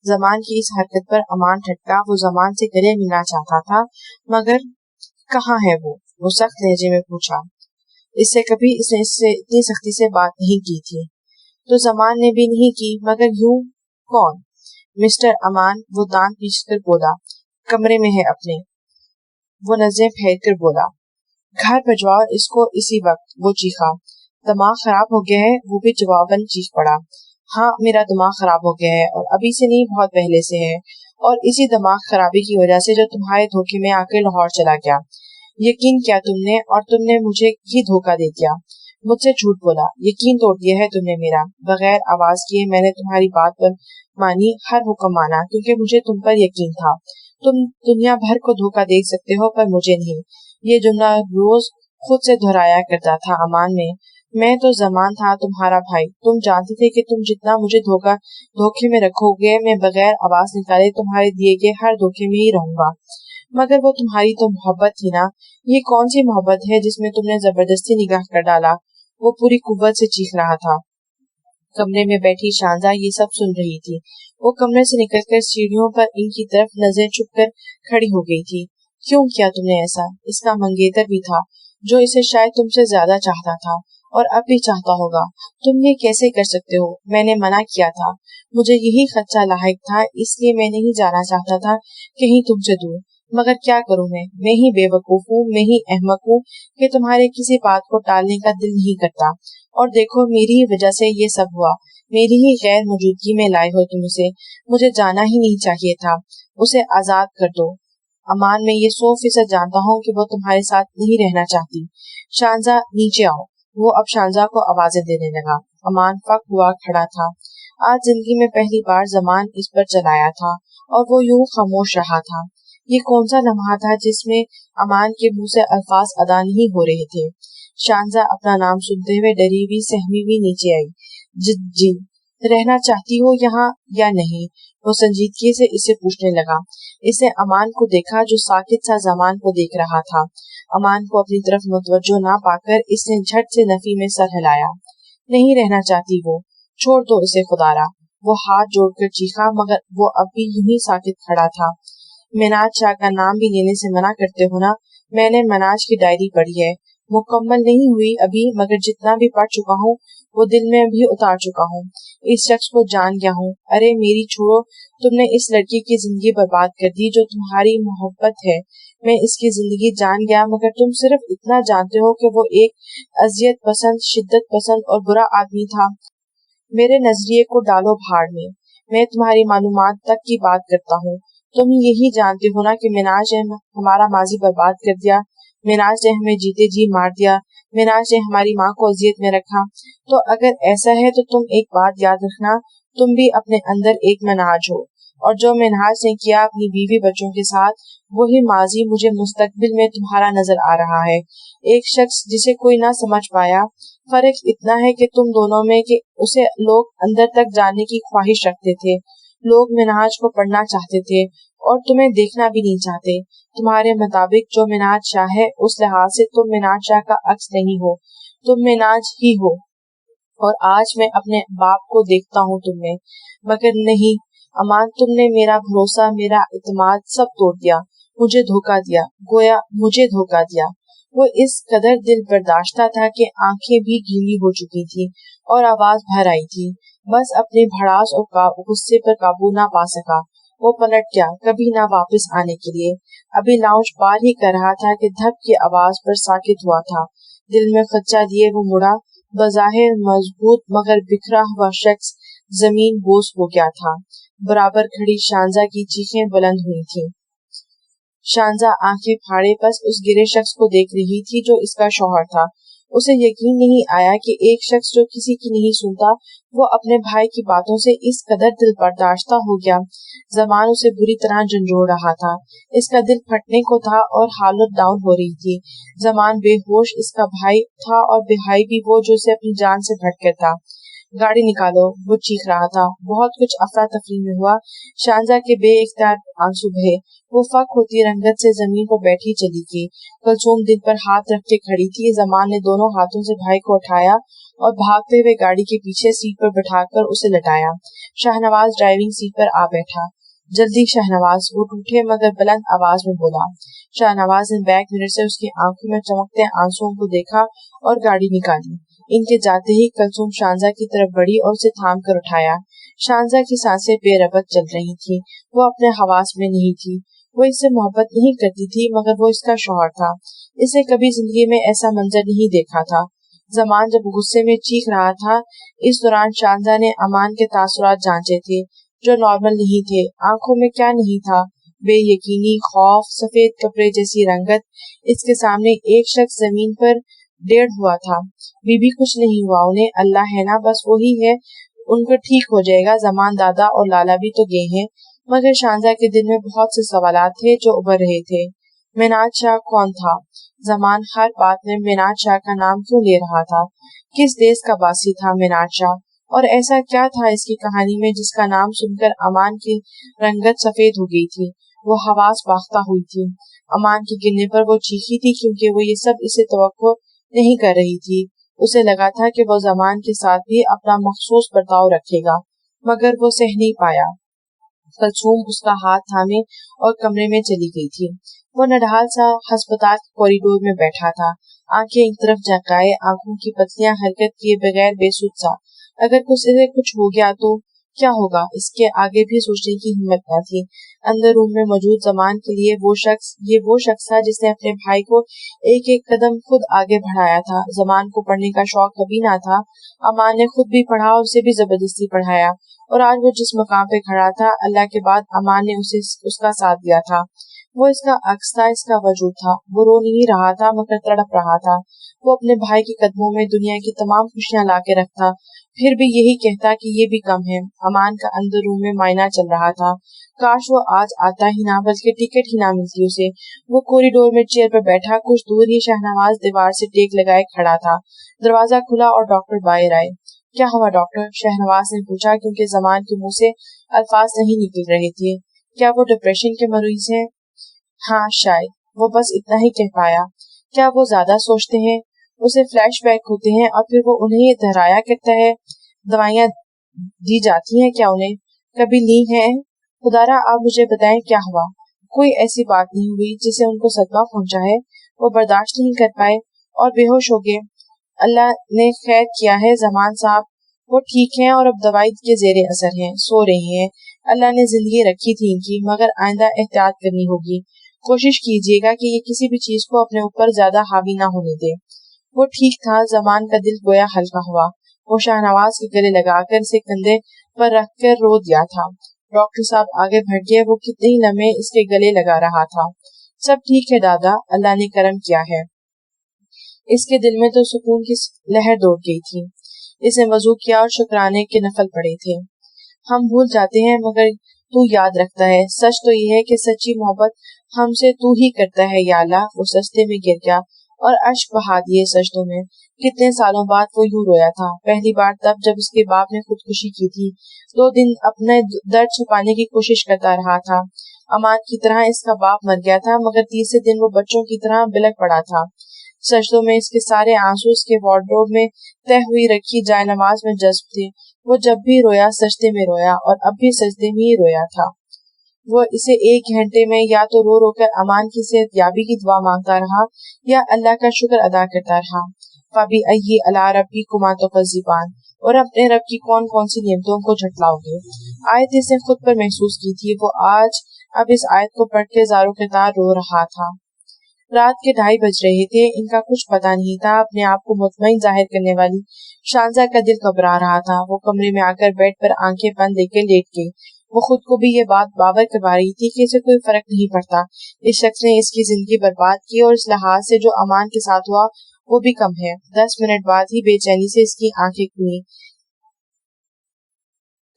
जमान की इस हरकत पर अमान ठटका। वो जमान से गले मिलना चाहता था, मगर कहाँ है वो सख्त लहजे में पूछा। इससे कभी इसने इतनी सख्ती से बात नहीं की थी। तो जमान ने भी नहीं की, मगर यूं कौन? मिस्टर अमान, वो दांत पीसकर बोला। कमरे में है अपने, वो नजरें फेर कर बोला। घर भिजवाओ इसको इसी वक्त, वो चीखा। दिमाग खराब हो गया है, वो भी जवाबन चीख पड़ा। हाँ, मेरा दिमाग खराब हो गया है और अभी से नहीं, बहुत पहले से है, और इसी दिमाग खराबी की वजह से जो तुम्हारे धोखे में आकर लाहौर चला गया। यकीन किया तुमने और तुमने मुझे ही धोखा दे दिया, मुझसे झूठ बोला, यकीन तोड़ दिया है तुमने मेरा। बगैर आवाज किए मैंने तुम्हारी बात पर मानी, हर हुक्म माना, क्योंकि मुझे तुम पर यकीन था। तुम दुनिया भर को धोखा दे सकते हो पर मुझे नहीं। ये जुमला रोज खुद से दोहराया करता था अमान में। मैं तो जमान था तुम्हारा भाई, तुम जानते थे कि तुम जितना मुझे धोखे में रखोगे, मैं बगैर आवाज निकाले तुम्हारे दिए गए हर धोखे में ही रहूंगा। मगर वो तुम्हारी तो मोहब्बत थी ना। ये कौन सी मोहब्बत है जिसमें तुमने जबरदस्ती निगाह कर डाला? वो पूरी कुव्वत से चीख रहा था। कमरे में बैठी शानजा ये सब सुन रही थी। वो कमरे से निकलकर सीढ़ियों पर इनकी तरफ नजर चुप कर खड़ी हो गई थी। क्यों किया तुमने ऐसा? इसका मंगेतर भी था, जो इसे शायद तुमसे ज्यादा चाहता था और अब भी चाहता होगा। तुम ये कैसे कर सकते हो? मैंने मना किया था, मुझे यही खर्चा लायक था, इसलिए मैं नहीं जाना चाहता था कहीं तुमसे दूर। मगर क्या करूं मैं ही बेवकूफ हूँ, मैं ही अहमक हूँ कि तुम्हारे किसी बात को टालने का दिल नहीं करता। और देखो, मेरी ही वजह से ये सब हुआ, मेरी ही गैर मौजूदगी में लाए हो तुम उसे। मुझे जाना ही नहीं चाहिए था, उसे आजाद कर दो। अमान, मैं ये 100% जानता हूँ कि वो तुम्हारे साथ नहीं रहना चाहती। शानजा, नीचे आओ। वो अब शानजा को आवाजें देने लगा। अमान फक हुआ खड़ा था। आज जिंदगी में पहली बार जमान इस पर चलाया था और वो यूं खामोश रहा था। ये कौन सा लम्हा था जिसमें अमान के मुंह से अल्फाज अदा नहीं हो रहे थे? शानजा अपना नाम सुनते हुए डरी हुई सहमी हुई नीचे आई। जी, रहना चाहती हो यहाँ या नहीं? वो संजीदगी से इसे पूछने लगा। इसे अमान को देखा जो साकित सा जमान को देख रहा था। अमान को अपनी तरफ मुतवज्जो ना पाकर इसने झट से नफी में सर हिलाया। नहीं रहना चाहती वो, छोड़ दो इसे खुदारा। वो हाथ जोड़कर चीखा, मगर वो अब भी यूं ही साकित खड़ा था। मिनाज शाह का नाम भी लेने से मना करते हो ना? मैंने मनाज की डायरी पढ़ी है, मुकम्मल नहीं हुई अभी, मगर जितना भी पढ़ चुका हूँ वो दिल में भी उतार चुका हूँ। इस शख्स को जान गया हूँ। अरे मेरी छोड़ो, तुमने इस लड़की की जिंदगी बर्बाद कर दी जो तुम्हारी मोहब्बत है। मैं इसकी जिंदगी जान गया, मगर तुम सिर्फ इतना जानते हो कि वो एक अजियत पसंद, शिद्दत पसंद और बुरा आदमी था। मेरे नजरिए को डालो भाड़ में, मैं तुम्हारी मालूमात तक की बात करता हूँ। तुम यही जानते हो ना कि मिनाज ने हमारा माजी बर्बाद कर दिया, मिनाज ने हमें जीते जी मार दिया, मिनाज ने हमारी माँ को अजियत में रखा। तो अगर ऐसा है तो तुम एक बात याद रखना, तुम भी अपने अंदर एक मिनाज हो, और जो मिनाज ने किया अपनी बीवी बच्चों के साथ, वही माजी मुझे मुस्तकबिल में तुम्हारा नजर आ रहा है। एक शख्स जिसे कोई ना समझ पाया। फर्क इतना है कि तुम दोनों में कि उसे लोग अंदर तक जानने की ख्वाहिश रखते थे, लोग मिनाज को पढ़ना चाहते थे और तुम्हें देखना भी नहीं चाहते। तुम्हारे मुताबिक जो मिनाज शाह है, उस लिहाज से तुम मिनाज शाह का अक्स नहीं हो, तुम मिनाज ही हो। और आज मैं अपने बाप को देखता हूँ तुमने, मगर नहीं अमान, तुमने मेरा भरोसा, मेरा इत्मीनान सब तोड़ दिया, मुझे धोखा दिया, गोया मुझे धोखा दिया। वो इस कदर दिल बर्दाश्ता था कि आंखें भी गीली हो चुकी थी और आवाज भर आई थी। बस अपने भड़ास और गुस्से पर काबू ना पा सका। वो पलट गया, कभी ना वापस आने के लिए। अभी लाउंज पार ही कर रहा था कि धप की आवाज पर साकित हुआ था। दिल में खच्चा लिए वो मुड़ा। बज़ाहिर मजबूत मगर बिखरा हुआ शख्स जमीन बोस हो गया था। बराबर खड़ी शांजा की चीखें बुलंद हुई थीं। शांजा आंखें फाड़े बस उस गिरे शख्स को देख रही थी जो इसका शौहर था। उसे यकीन नहीं आया कि एक शख्स जो किसी की नहीं सुनता, वो अपने भाई की बातों से इस कदर दिल बर्दाश्ता हो गया। जमान उसे बुरी तरह झंझोड़ रहा था। इसका दिल फटने को था और हालत डाउन हो रही थी। जमान बेहोश इसका भाई था और भाई भी वो जो उसे अपनी जान से भटका था। गाड़ी निकालो, वो चीख रहा था। बहुत कुछ अफरा तफरी में हुआ। शांजा के बेइख्तियार आंसू बहे। वो फक होती रंगत से जमीन पर बैठी चली गई। कुलसूम दिल पर हाथ रख के खड़ी थी। जमान ने दोनों हाथों से भाई को उठाया और भागते हुए गाड़ी के पीछे सीट पर बिठाकर उसे लटाया। शाहनवाज ड्राइविंग सीट पर आ बैठा। जल्दी शहनवाज, वो टूटे मगर बुलंद आवाज में बोला। शाहनवाज ने बैक मिरर से उसकी आंखों में चमकते आंसुओं को देखा और गाड़ी निकाली। इनके जाते ही कुलसूम शांजा की तरफ बढ़ी और उसे थाम कर उठाया। शांजा की सांसें बेरबत चल रही थी। वो अपने हवास में नहीं थी। वो इससे मोहब्बत नहीं करती थी मगर वो इसका शौहर था। इसे कभी जिंदगी में ऐसा मंजर नहीं देखा था। जमान जब गुस्से में चीख रहा था, इस दौरान शांजा ने अमान के तासुरात जांचे थे जो नॉर्मल नहीं थे। आंखों में क्या नहीं था? बेयकीनी, खौफ, सफेद कपड़े जैसी रंगत। इसके सामने एक शख्स जमीन पर डेढ़ हुआ था। बीबी कुछ नहीं हुआ उन्हें, अल्लाह है ना, बस वही है, उनको ठीक हो जाएगा। जमान दादा और लाला भी तो गए हैं। मगर शांजा के दिल में बहुत से सवालात थे जो उभर रहे थे। मिनाज शाह कौन था? जमान हर बात में मिनाज शाह का नाम क्यों ले रहा था? किस देश का वासी था मिनाज शाह? और ऐसा क्या था इसकी कहानी में जिसका नाम सुनकर अमान की रंगत सफेद हो गई थी? वो हवास बाख्ता हुई थी। अमान के गिरने पर वो चीखी थी क्योंकि वो ये सब इसे तवक्को नहीं कर रही थी। उसे लगा था कि वो जमान के साथ भी अपना मखसूस बर्ताव रखेगा, मगर वो सह नहीं पाया। कुलसूम उसका हाथ थामे और कमरे में चली गई थी। वो नढाल सा अस्पताल के कॉरिडोर में बैठा था, आंखें एक तरफ झुकाए, आंखों की पतलियां हरकत किए बगैर बेसुध सा। अगर कुछ हो गया तो क्या होगा, इसके आगे भी सोचने की हिम्मत न थी। अंदर रूम में मौजूद जमान के लिए वो शख्स था जिसने अपने भाई को एक एक कदम खुद आगे बढ़ाया था। जमान को पढ़ने का शौक कभी ना था। अमान ने खुद भी पढ़ा और उसे भी जबरदस्ती पढ़ाया, और आज वो जिस मकाम पे खड़ा था, अल्लाह के बाद अमान ने उसे उसका साथ दिया था। वो इसका अक्स था, इसका वजूद था। वो रो नहीं रहा था मगर तड़प रहा था। वो अपने भाई के कदमों में दुनिया की तमाम खुशियां ला के रखता, फिर भी यही कहता कि ये भी कम है। अमान का अंदर रूम में मायना चल रहा था। काश वो आज आता ही ना, बल्कि टिकट ही ना मिलती उसे। वो कॉरिडोर में चेयर पर बैठा, कुछ दूर ही शहनवाज दीवार से टेक लगाए खड़ा था। दरवाजा खुला और डॉक्टर बाहर आए। क्या हुआ डॉक्टर? शहनवाज ने पूछा, क्योंकि जमान के मुंह से अल्फाज नहीं निकल रहे थे। क्या वो डिप्रेशन के मरीज हैं? हाँ शायद, वो बस इतना ही कह पाया। क्या वो ज्यादा सोचते हैं? उसे फ्लैशबैक होते हैं और फिर वो उन्हें दोहराया करता है। दवाइयाँ दी जाती हैं क्या उन्हें? कभी ली हैं? खुदारा आप मुझे बताएं क्या हुआ? कोई ऐसी बात नहीं हुई जिसे उनको सदमा पहुंचा है। वो बर्दाश्त नहीं कर पाए और बेहोश हो गए। अल्लाह ने खैर किया है जमान साहब, वो ठीक हैं और अब दवाई के जेरे असर हैं, सो रही हैं। अल्लाह ने जिंदगी रखी थी इनकी, मगर आइंदा एहतियात करनी होगी। कोशिश कीजिएगा कि ये किसी भी चीज को अपने ऊपर ज्यादा हावी ना होने दे। वो ठीक था। जमान का दिल गोया हल्का हुआ। वो शाहनवाज के गले लगाकर इसे कंधे पर रखकर रो दिया था। डॉक्टर साहब आगे बढ़ गए। वो कितने ही लम्हे इसके गले लगा रहा था। सब ठीक है दादा, अल्लाह ने करम किया है। इसके दिल में तो सुकून की लहर दौड़ गई थी। इसने वजू किया और शुक्राने के नफल पड़े थे। हम भूल जाते हैं मगर तू याद रखता है। सच तो ये है कि सच्ची मोहब्बत हमसे तू ही करता है या अल्लाह। वो सजदे में गिर गया और अश्क बहा दिए सजदों में। कितने सालों बाद वो यूं रोया था। पहली बार तब जब उसके बाप ने खुदकुशी की थी। 2 दिन अपने दर्द छुपाने की कोशिश करता रहा था। अमान की तरह इसका बाप मर गया था, मगर तीसरे दिन वो बच्चों की तरह बिलख पड़ा था। सजदों में इसके सारे आंसू इसके वार्डरोब में तय हुई रखी जायनमाज में जज्ब थे। वो जब भी रोया सजदे में रोया और अब भी सजदे में ही रोया था। वो इसे 1 घंटे में या तो रो रो कर अमान की सेहत याबी की दुआ मांगता रहा या अल्लाह का शुक्र अदा करता रहा। फबी अय्यी अला रब्बिकुमा तुकज़्ज़िबान, और अपने रब की कौन कौन सी नियमतों को झुठलाओगे। आयत इसने खुद पर महसूस की थी। वो आज अब इस आयत को पढ़ के ज़ारो कितार रो रहा था। रात के 2:30 बज रहे थे। इनका कुछ पता नहीं था। अपने आप को मुतमईन जाहिर करने वाली शानजा का दिल घबरा रहा था। वो कमरे में आकर बेड पर आंखें बंद लेकर लेट गई। वो खुद को भी ये बात बावर करवा रही थी कि इसे कोई फर्क नहीं पड़ता। इस शख्स ने इसकी जिंदगी बर्बाद की और इस लिहाज से जो अमान के साथ हुआ वो भी कम है। 10 मिनट बाद ही बेचैनी से इसकी आंखें खुली।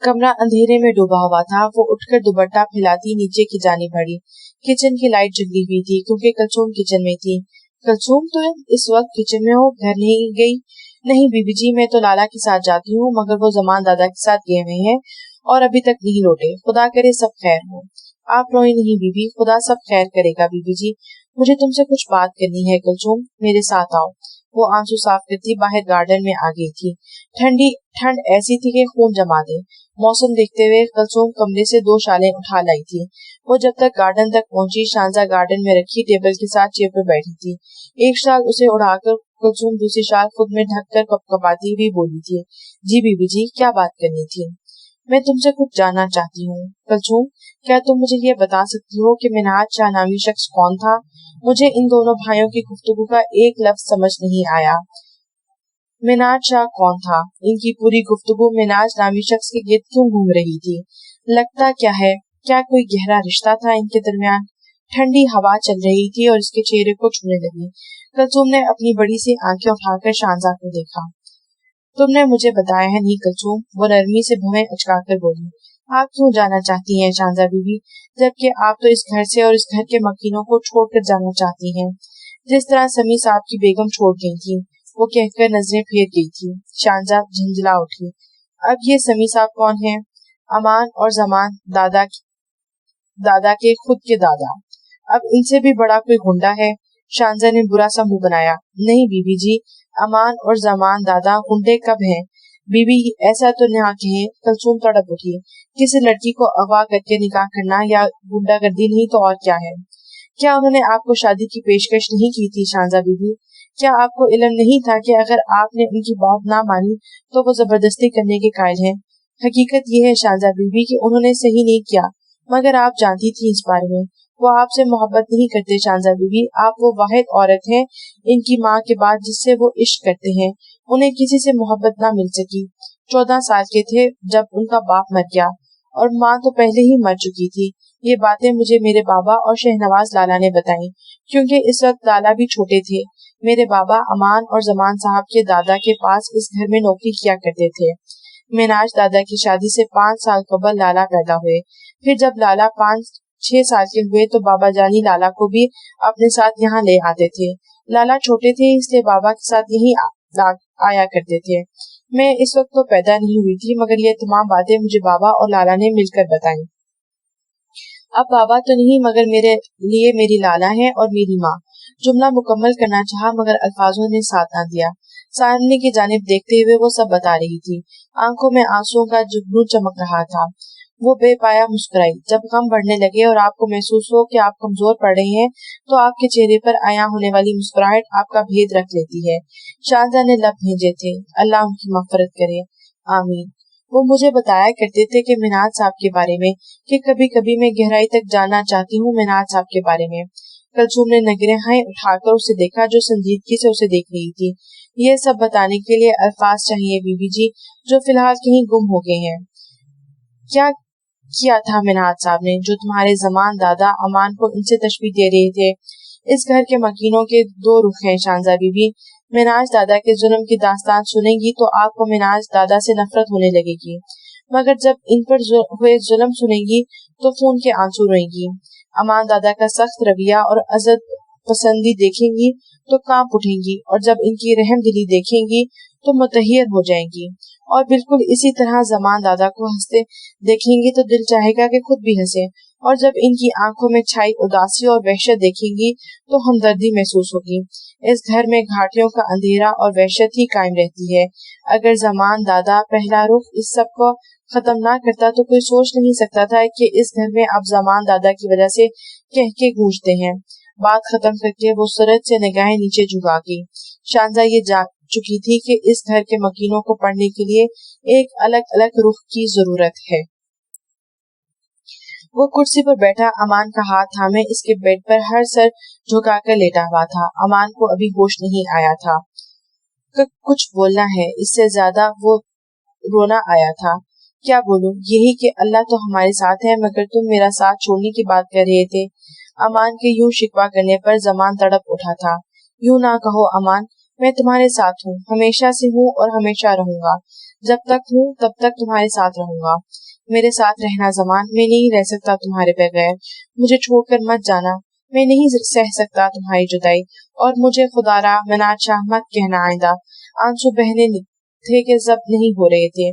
कमरा अंधेरे में डूबा हुआ था। वो उठकर दुपट्टा फैलाती नीचे की जानी बढ़ी। किचन की लाइट जली हुई थी क्योंकि कलसूम किचन में थी। कलसूम, तो इस वक्त किचन में हो, घर नहीं गई? नहीं बीबी जी, मैं तो लाला के साथ जाती हूँ, मगर वो जमान दादा के साथ गए हुए हैं और अभी तक नहीं लौटे। खुदा करे सब खैर हो। आप रोए नहीं बीबी, खुदा सब खैर करेगा बीबी जी। मुझे तुमसे कुछ बात करनी है कलसूम, मेरे साथ आओ। वो आंसू साफ करती बाहर गार्डन में आ गई थी। ठंड ऐसी थी कि खून जमा दे। मौसम देखते हुए कलसूम कमरे से 2 शालें उठा लाई थी। वो जब तक गार्डन तक पहुंची, शानजा गार्डन में रखी टेबल के साथ चेयर पर बैठी थी। एक शाल उसे उड़ाकर कलसूम दूसरी शाल खुद में ढककर कपकपाती हुई बोली थी, जी बीबी जी, क्या बात करनी थी? मैं तुमसे कुछ जानना चाहती हूँ कलसूम। क्या तुम मुझे ये बता सकती हो कि मिन्हाज शाह नामी शख्स कौन था? मुझे इन दोनों भाइयों की गुफ्तगू का एक लफ्ज समझ नहीं आया। मिन्हाज शाह कौन था? इनकी पूरी गुफ्तगू मिन्हाज नामी शख्स के गिर्द क्यों घूम रही थी? लगता क्या है, क्या कोई गहरा रिश्ता था इनके दरमियान? ठंडी हवा चल रही थी और इसके चेहरे को छूने लगी। कलसूम ने अपनी बड़ी सी आंखें उठाकर शानजा को देखा। तुमने मुझे बताया है नहीं कलसूम, वो नरमी से भवें अचकाकर बोली। आप क्यों जाना चाहती हैं शानजा बीबी, जबकि आप तो इस घर से और इस घर के मकीनों को छोड़कर जाना चाहती हैं, जिस तरह समी साहब की बेगम छोड़ गई थी। वो कहकर नजरें फेर गई थी। शानजा झंझला उठी। अब ये समी साहब कौन है? अमान और जमान दादा के खुद के दादा। अब इनसे भी बड़ा कोई गुंडा है? शानजा ने बुरा सा मुंह बनाया। नहीं बीबी जी, अमान और जमान दादा गुंडे कब हैं? बीबी ऐसा तो ना कहें। कलसूम तड़प उठी। किसी लड़की को अगवा करके निकाह करना या गुंडागर्दी नहीं तो और क्या है? क्या उन्होंने आपको शादी की पेशकश नहीं की थी शानजा बीबी? क्या आपको इल्म नहीं था कि अगर आपने उनकी बात ना मानी तो वो जबरदस्ती करने के कायल हैं? हकीकत ये है शानजा बीबी कि उन्होंने सही नहीं किया, मगर आप जानती थी इस बारे में। वो आपसे मोहब्बत नहीं करते शानजा बीबी। आप वो वाहिद औरत हैं इनकी माँ के बाद जिससे वो इश्क करते हैं। उन्हें किसी से मोहब्बत ना मिल सकी। 14 साल के थे जब उनका बाप मर गया और माँ तो पहले ही मर चुकी थी। ये बातें मुझे मेरे बाबा और शहनवाज लाला ने बताई, क्योंकि इस वक्त लाला भी छोटे थे। मेरे बाबा अमान और जमान साहब के दादा के पास इस घर में नौकरी किया करते थे। मिन्हाज दादा की शादी से 5 साल कबल लाला पैदा हुए। फिर जब लाला 5-6 साल के हुए तो बाबा जानी लाला को भी अपने साथ यहाँ ले आते थे। लाला छोटे थे इसलिए बाबा के साथ यही आया करते थे। मैं इस वक्त तो पैदा नहीं हुई थी, मगर ये तमाम बातें मुझे बाबा और लाला ने मिलकर बताई। अब बाबा तो नहीं, मगर मेरे लिए मेरी लाला है और मेरी माँ। जुमला मुकम्मल करना चाहा मगर अल्फाजों ने साथ ना दिया। सामने की जानिब देखते हुए वो सब बता रही थी। आंखों में आंसुओं का जुगनू चमक रहा था। वो बेपाया मुस्कुराई। जब गम बढ़ने लगे और आपको महसूस हो कि आप कमजोर पड़ रहे हैं तो आपके चेहरे पर आया होने वाली मुस्कुराहट आपका भेद रख लेती है। शानजा ने लब भेजे थे। अल्लाह उनकी मग़फ़िरत करे, आमीन। वो मुझे बताया करते थे कि मिन्हाज साहब के बारे में कि कभी कभी मैं गहराई तक जानना चाहती हूँ मिन्हाज साहब के बारे में। कलसूम ने नगरें उठाकर उसे देखा, जो संजीदगी से उसे देख रही थी। ये सब बताने के लिए अल्फाज चाहिए बीबी जी, जो फिलहाल कहीं गुम हो गए हैं। क्या किया था मिन्हाज साहब ने जो तुम्हारे जमान दादा अमान को इनसे तशबीह दे रहे थे? इस घर के मकीनों के 2 रुख हैं शानजा बीबी। मिन्हाज दादा के जुल्म की दास्तान सुनेंगी तो आपको मिन्हाज दादा से नफरत होने लगेगी, मगर जब इन पर हुए जुल्म सुनेंगी तो खून के आंसू रोएंगी। अमान दादा का सख्त रवैया और अज़द पसंदी देखेंगी तो कांप उठेंगी, और जब इनकी रहम दिली देखेंगी तो मुतहयर हो जाएंगी, और बिल्कुल इसी तरह जमान दादा को हंसते देखेंगी तो दिल चाहेगा कि खुद भी हंसे, और जब इनकी आंखों में छाई उदासी और वहशत देखेंगी तो हमदर्दी महसूस होगी। इस घर में घाटियों का अंधेरा और वहशत ही कायम रहती है। अगर जमान दादा पहला रुख इस सब को खत्म ना करता तो कोई सोच नहीं सकता था कि इस घर में अब जमान दादा की वजह से कह के गूंजते हैं। बात खत्म करके वो सूरज से निगाहें नीचे झुका की। शांजा ये जान चुकी थी कि इस घर के मकीनों को पढ़ने के लिए एक अलग अलग रुख की जरूरत है। वो कुर्सी पर बैठा अमान का हाथ थामे इसके बेड पर हर सर झुकाकर लेटा हुआ था। अमान को अभी होश नहीं आया था। कुछ बोलना है, इससे ज्यादा वो रोना आया था। क्या बोलूं? यही कि अल्लाह तो हमारे साथ है, मगर तुम मेरा साथ छोड़ने की बात कर रहे थे। अमान के यूं शिकवा करने पर जमान तड़प उठा था। यूं ना कहो अमान, मैं तुम्हारे साथ हूँ, हमेशा से हूँ और हमेशा रहूंगा। जब तक हूँ तब तक तुम्हारे साथ रहूंगा। मेरे साथ रहना जमान, मैं नहीं रह सकता तुम्हारे बगैर। मुझे छोड़कर मत जाना, मैं नहीं सह सकता तुम्हारी जुदाई। और मुझे खुदारा मनात शाह मत कहना आइंदा। आंसू बहने थे कि जब नहीं हो रहे थे।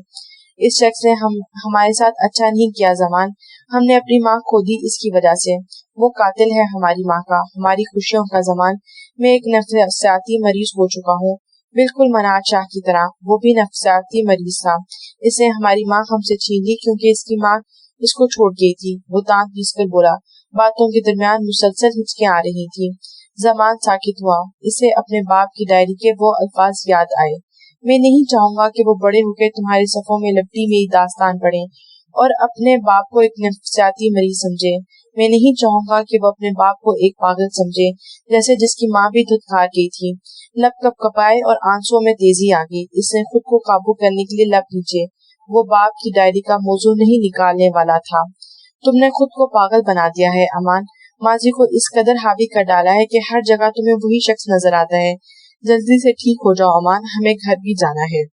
इस शख्स ने हमारे साथ अच्छा नहीं किया जमान। हमने अपनी माँ खो दी इसकी वजह से। वो कातिल है हमारी माँ का, हमारी खुशियों का। जमान, मैं एक नफसियाती मरीज हो चुका हूँ, बिल्कुल मनात शाह की तरह। वो भी नफसियाती मरीज था। इसने हमारी माँ हमसे छीन ली क्योंकि इसकी माँ इसको छोड़ गई थी। वो दांत पीसकर बोला। बातों के दरमियान मुसलसल हिचकियां आ रही थी। जमान साकित हुआ। इसे अपने बाप की डायरी के वो अल्फाज याद आए। मैं नहीं चाहूंगा कि वो बड़े होकर तुम्हारी सफों में लपटी मेरी दास्तान पढ़े और अपने बाप को एक नफसियाती मरीज समझे। मैं नहीं चाहूंगा कि वो अपने बाप को एक पागल समझे, जैसे जिसकी माँ भी धुतकार गई थी। लब कप कपाए और आंसुओं में तेजी आ गई। इसने खुद को काबू करने के लिए लब नीचे। वो बाप की डायरी का मौजू नहीं निकालने वाला था। तुमने खुद को पागल बना दिया है अमान, माजी को इस कदर हावी कर डाला है कि हर जगह तुम्हें वही शख्स नजर आता है। जल्दी से ठीक हो जाओ अमान, हमें घर भी जाना है।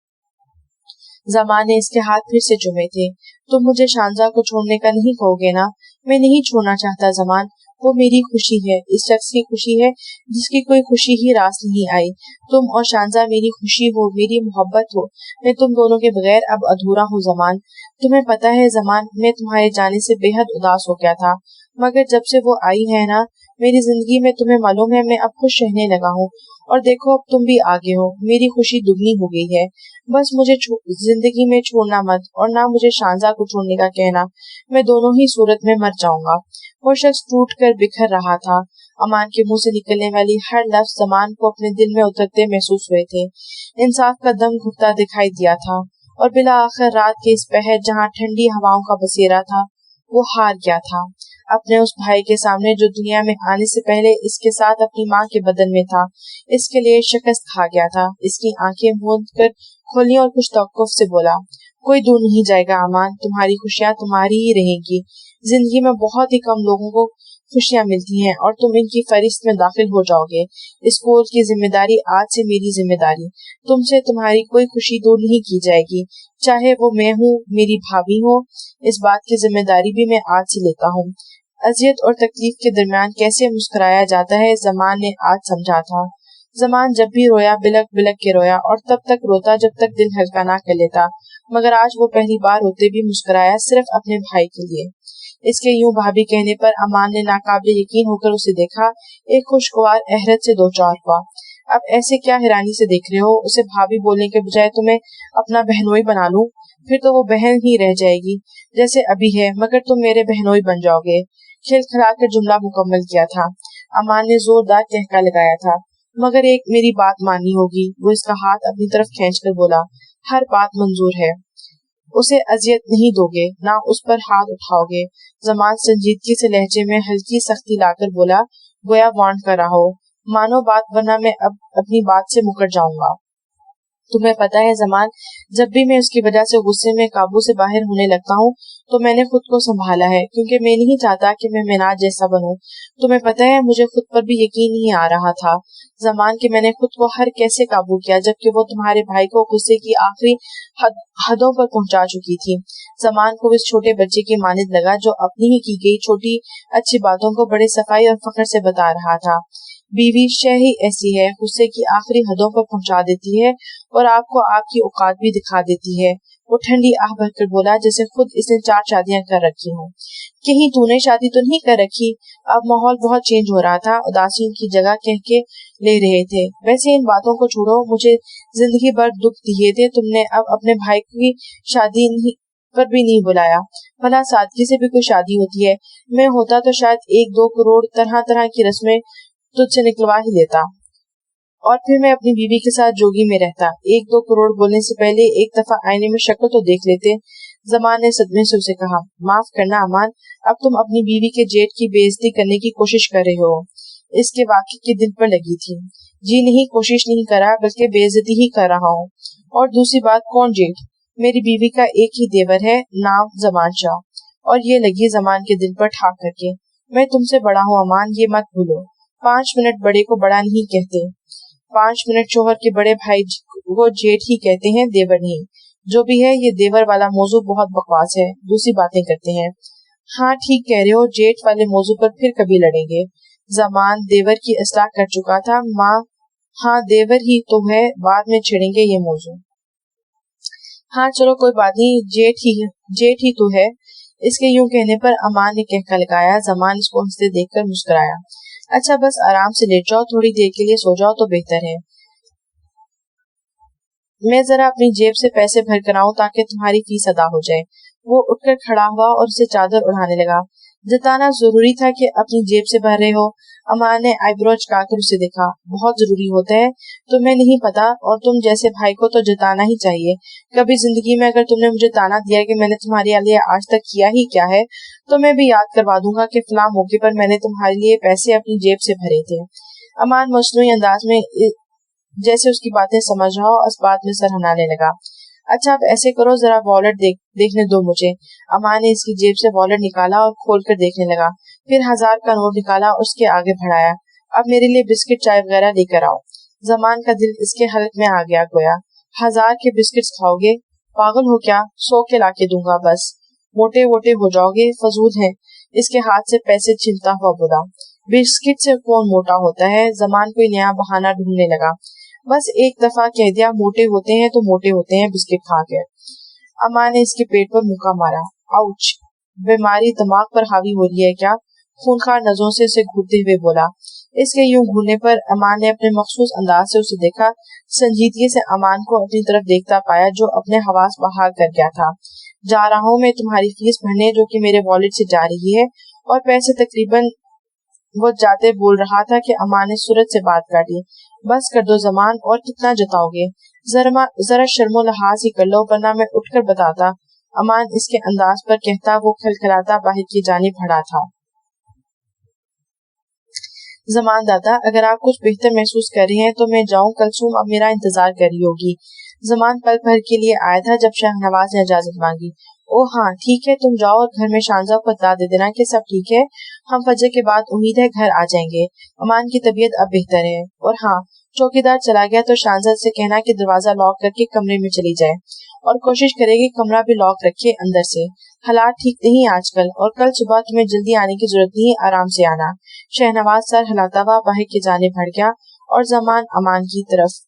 जमान ने इसके हाथ फिर से चूमे थे। तुम मुझे शांजा को छोड़ने का नहीं कहोगे ना? मैं नहीं छोड़ना चाहता जमान, वो मेरी खुशी है, इस शख्स की खुशी है जिसकी कोई खुशी ही रास नहीं आई। तुम और शांजा मेरी खुशी हो, मेरी मोहब्बत हो। मैं तुम दोनों के बगैर अब अधूरा हूँ जमान। तुम्हें पता है जमान, मैं तुम्हारे जाने से बेहद उदास हो गया था, मगर जब से वो आई है ना मेरी जिंदगी में, तुम्हें मालूम है मैं अब खुश रहने लगा हूँ। और देखो अब तुम भी आगे हो, मेरी खुशी दुगनी हो गई है। बस मुझे जिंदगी में छोड़ना मत, और ना मुझे शांजा को छोड़ने का कहना। मैं दोनों ही सूरत में मर जाऊंगा। वो शख्स टूट कर बिखर रहा था। अमान के मुंह से निकलने वाली हर लफ्ज जमान को अपने दिल में उतरते महसूस हुए थे। इंसाफ का दम घुटता दिखाई दिया था, और बिला आखिर रात के इस पहर जहाँ ठंडी हवाओं का बसेरा था, वो हार गया था अपने उस भाई के सामने जो दुनिया में आने से पहले इसके साथ अपनी माँ के बदन में था। इसके लिए शिकस्त खा गया था। इसकी आंखें मूंद कर खोली और कुछ तवक्कुफ से बोला, कोई दूर नहीं जाएगा अमान, तुम्हारी खुशियाँ तुम्हारी ही रहेंगी। जिंदगी में बहुत ही कम लोगों को खुशियाँ मिलती हैं और तुम इनकी फहरिस्त में दाखिल हो जाओगे। स्कूल की जिम्मेदारी आज से मेरी जिम्मेदारी। तुमसे तुम्हारी कोई खुशी दूर नहीं की जाएगी, चाहे वो मैं हूँ, मेरी भाभी हो। इस बात की जिम्मेदारी भी मैं आज से लेता हूँ। अजियत और तकलीफ के दरमियान कैसे मुस्कुराया जाता है, जमान ने आज समझा था। जमान जब भी रोया बिलक बिलक के रोया, और तब तक रोता जब तक दिल हल्का ना कर लेता, मगर आज वो पहली बार रोते भी मुस्कुराया, सिर्फ अपने भाई के लिए। इसके यूं भाभी कहने पर अमान ने नाकाबिल यकीन होकर उसे देखा। एक खुशगवार अहरत से दो चार हुआ। अब ऐसे क्या हैरानी से देख रहे हो? उसे भाभी बोलने के बजाय तुम्हें अपना बहनोई बना लूं, फिर तो वो बहन ही रह जाएगी जैसे अभी है, मगर तुम मेरे बहनोई बन जाओगे। खिलखिला कर जुमला मुकम्मल किया था। अमान ने जोरदार कहका लगाया था, मगर एक मेरी बात माननी होगी। वो इसका हाथ अपनी तरफ खींचकर बोला, हर बात मंजूर है। उसे अजियत नहीं दोगे, ना उस पर हाथ उठाओगे। जमान संजीदगी से लहजे में हल्की सख्ती लाकर बोला, गोया वांट कर रहा हो, मानो बात, वरना मैं अब अपनी बात से मुकर जाऊंगा। तुम्हें पता है जमान, जब भी मैं उसकी वजह से गुस्से में काबू से बाहर होने लगता हूँ तो मैंने खुद को संभाला है, क्योंकि मैं नहीं चाहता कि मैं मिनाज जैसा बनूं। तुम्हें पता है मुझे खुद पर भी यकीन नहीं आ रहा था जमान कि मैंने खुद को हर कैसे काबू किया, जबकि वो तुम्हारे भाई को गुस्से की आखिरी हदों पर पहुंचा चुकी थी। जमान को इस छोटे बच्चे की मानिद लगा जो अपनी ही की गई छोटी अच्छी बातों को बड़े सफाई और फख्र से बता रहा था। बीवी शह ही ऐसी है, गुस्से की आखिरी हदों पर पहुंचा देती है और आपको आपकी औकात भी दिखा देती है। वो ठंडी आह भरकर बोला, जैसे खुद इसने 4 शादियां कर रखी हों। कहीं तूने शादी तो नहीं कर रखी? अब माहौल बहुत चेंज हो रहा था, उदासी उनकी जगह कह के ले रहे थे। वैसे इन बातों को छोड़ो, मुझे जिंदगी भर दुख दिए थे तुमने, अब अपने भाई की शादी पर भी नहीं बुलाया। भला सादगी से भी कोई शादी होती है? मैं होता तो शायद 1-2 करोड़ तरह तरह की रस्में तुझसे निकलवा ही लेता और फिर मैं अपनी बीवी के साथ जोगी में रहता। 1-2 करोड़ बोलने से पहले एक दफा आईने में शक्ल तो देख लेते। जमान ने सदमे से उसे कहा, माफ करना अमान, अब तुम अपनी बीवी के जेठ की बेइज्जती करने की कोशिश कर रहे हो। इसके वाकई के दिल पर लगी थी। जी नहीं, कोशिश नहीं करा, बल्कि बेइज्जती ही कर रहा हूँ। और दूसरी बात, कौन जेठ? मेरी बीवी का एक ही देवर है, नाम जमान शाह। और ये लगी जमान के दिल पर ठाक करके। मैं तुमसे बड़ा हूँ अमान, ये मत भूलो। 5 मिनट बड़े को बड़ा नहीं कहते। 5 मिनट शोहर के बड़े भाई को जेठ ही कहते हैं, देवर नहीं। जो भी है, ये देवर वाला मौजू बहुत बकवास है, दूसरी बातें करते हैं। हाँ ठीक कह रहे हो, जेठ वाले मौजू पर फिर कभी लड़ेंगे। जमान देवर की इस्लाह कर चुका था। माँ, हाँ देवर ही तो है, बाद में छिड़ेंगे ये मौजू। हाँ चलो कोई बात नहीं, जेठ ही तो है। इसके यूं कहने पर अमान ने कहका लगाया। जमान इसको हंसते देखकर मुस्कुराया। अच्छा बस आराम से लेट जाओ, थोड़ी देर के लिए सो जाओ तो बेहतर है। मैं जरा अपनी जेब से पैसे भर कर आऊं ताकि तुम्हारी फीस अदा हो जाए। वो उठकर खड़ा हुआ और उसे चादर उड़ाने लगा। जताना जरूरी था कि अपनी जेब से भर रहे हो। अमान ने आईब्रो चुकाकर उसे देखा। बहुत जरूरी होता है, तुम्हें नहीं पता, और तुम जैसे भाई को तो जताना ही चाहिए। कभी जिंदगी में अगर तुमने मुझे ताना दिया कि मैंने तुम्हारे लिए आज तक किया ही क्या है, तो मैं भी याद करवा दूंगा कि फलां मौके पर मैंने तुम्हारे लिए पैसे अपनी जेब से भरे थे। अमान मसनूई अंदाज में जैसे उसकी बातें समझ रहा हो, इस बात में सर हिलाने लगा। अच्छा अब ऐसे करो, जरा वॉलेट देखने दो मुझे। अमान ने इसकी जेब से वॉलेट निकाला और खोलकर देखने लगा। फिर 1000 का नोट निकाला और उसके आगे बढ़ाया। अब मेरे लिए बिस्किट चाय वगैरह लेकर आओ। जमान का दिल इसके हलक में आ गया। गोया 1000 के बिस्किट खाओगे? पागल हो क्या? 100 के लाके दूंगा बस। मोटे वोटे हो जाओगे, फजूल है। इसके हाथ से पैसे छीनता हुआ बोला। बिस्किट से कौन मोटा होता है? जमान कोई नया बहाना ढूंढने लगा। बस एक दफा कह दिया मोटे होते हैं तो मोटे होते हैं, बिस्किट खा के। अमान ने इसके पेट पर मुक्का मारा। आउच! बीमारी दिमाग पर हावी हो रही है क्या? खूनखार नजरों से उसे घूरते हुए बोला। इसके यूं घूरने पर अमान ने अपने मखसूस अंदाज से उसे देखा। संजीदगी से अमान को अपनी तरफ देखता पाया, जो अपने हवास बहाल कर गया था। जा रहा हूँ मैं तुम्हारी फीस भरने, जो कि मेरे वॉलेट से जा रही है, और पैसे तकरीबन। वो जाते बोल रहा था कि अमान ने सूरत से बात काटी। बस कर दो जमान, और कितना जताओगे? जरा शर्मो लिहाज ही कर लो, वरना मैं उठकर बताता। अमान इसके अंदाज पर कहता वो खलखलाता बाहर की जानिब बढ़ा था। जमान दादा, अगर आप कुछ बेहतर महसूस कर रहे हैं तो मैं जाऊं, कलसूम अब मेरा इंतजार कर रही होगी। जमान पल भर के लिए आया था जब शाहनवाज ने इजाजत मांगी। ओ हाँ ठीक है, तुम जाओ और घर में शानजा को बता दे देना कि सब ठीक है। हम फजर के बाद उम्मीद है घर आ जाएंगे। अमान की तबीयत अब बेहतर है। और हाँ, चौकीदार चला गया तो शानजा से कहना कि दरवाजा लॉक करके कमरे में चली जाए, और कोशिश करेगी कमरा भी लॉक रखे अंदर से। हालात ठीक नहीं आजकल, और कल सुबह तुम्हें जल्दी आने की जरूरत नहीं, आराम से आना। शहनवाज सर हिलाता हुआ बाहर की जानिब बढ़ गया और जमान अमान की तरफ।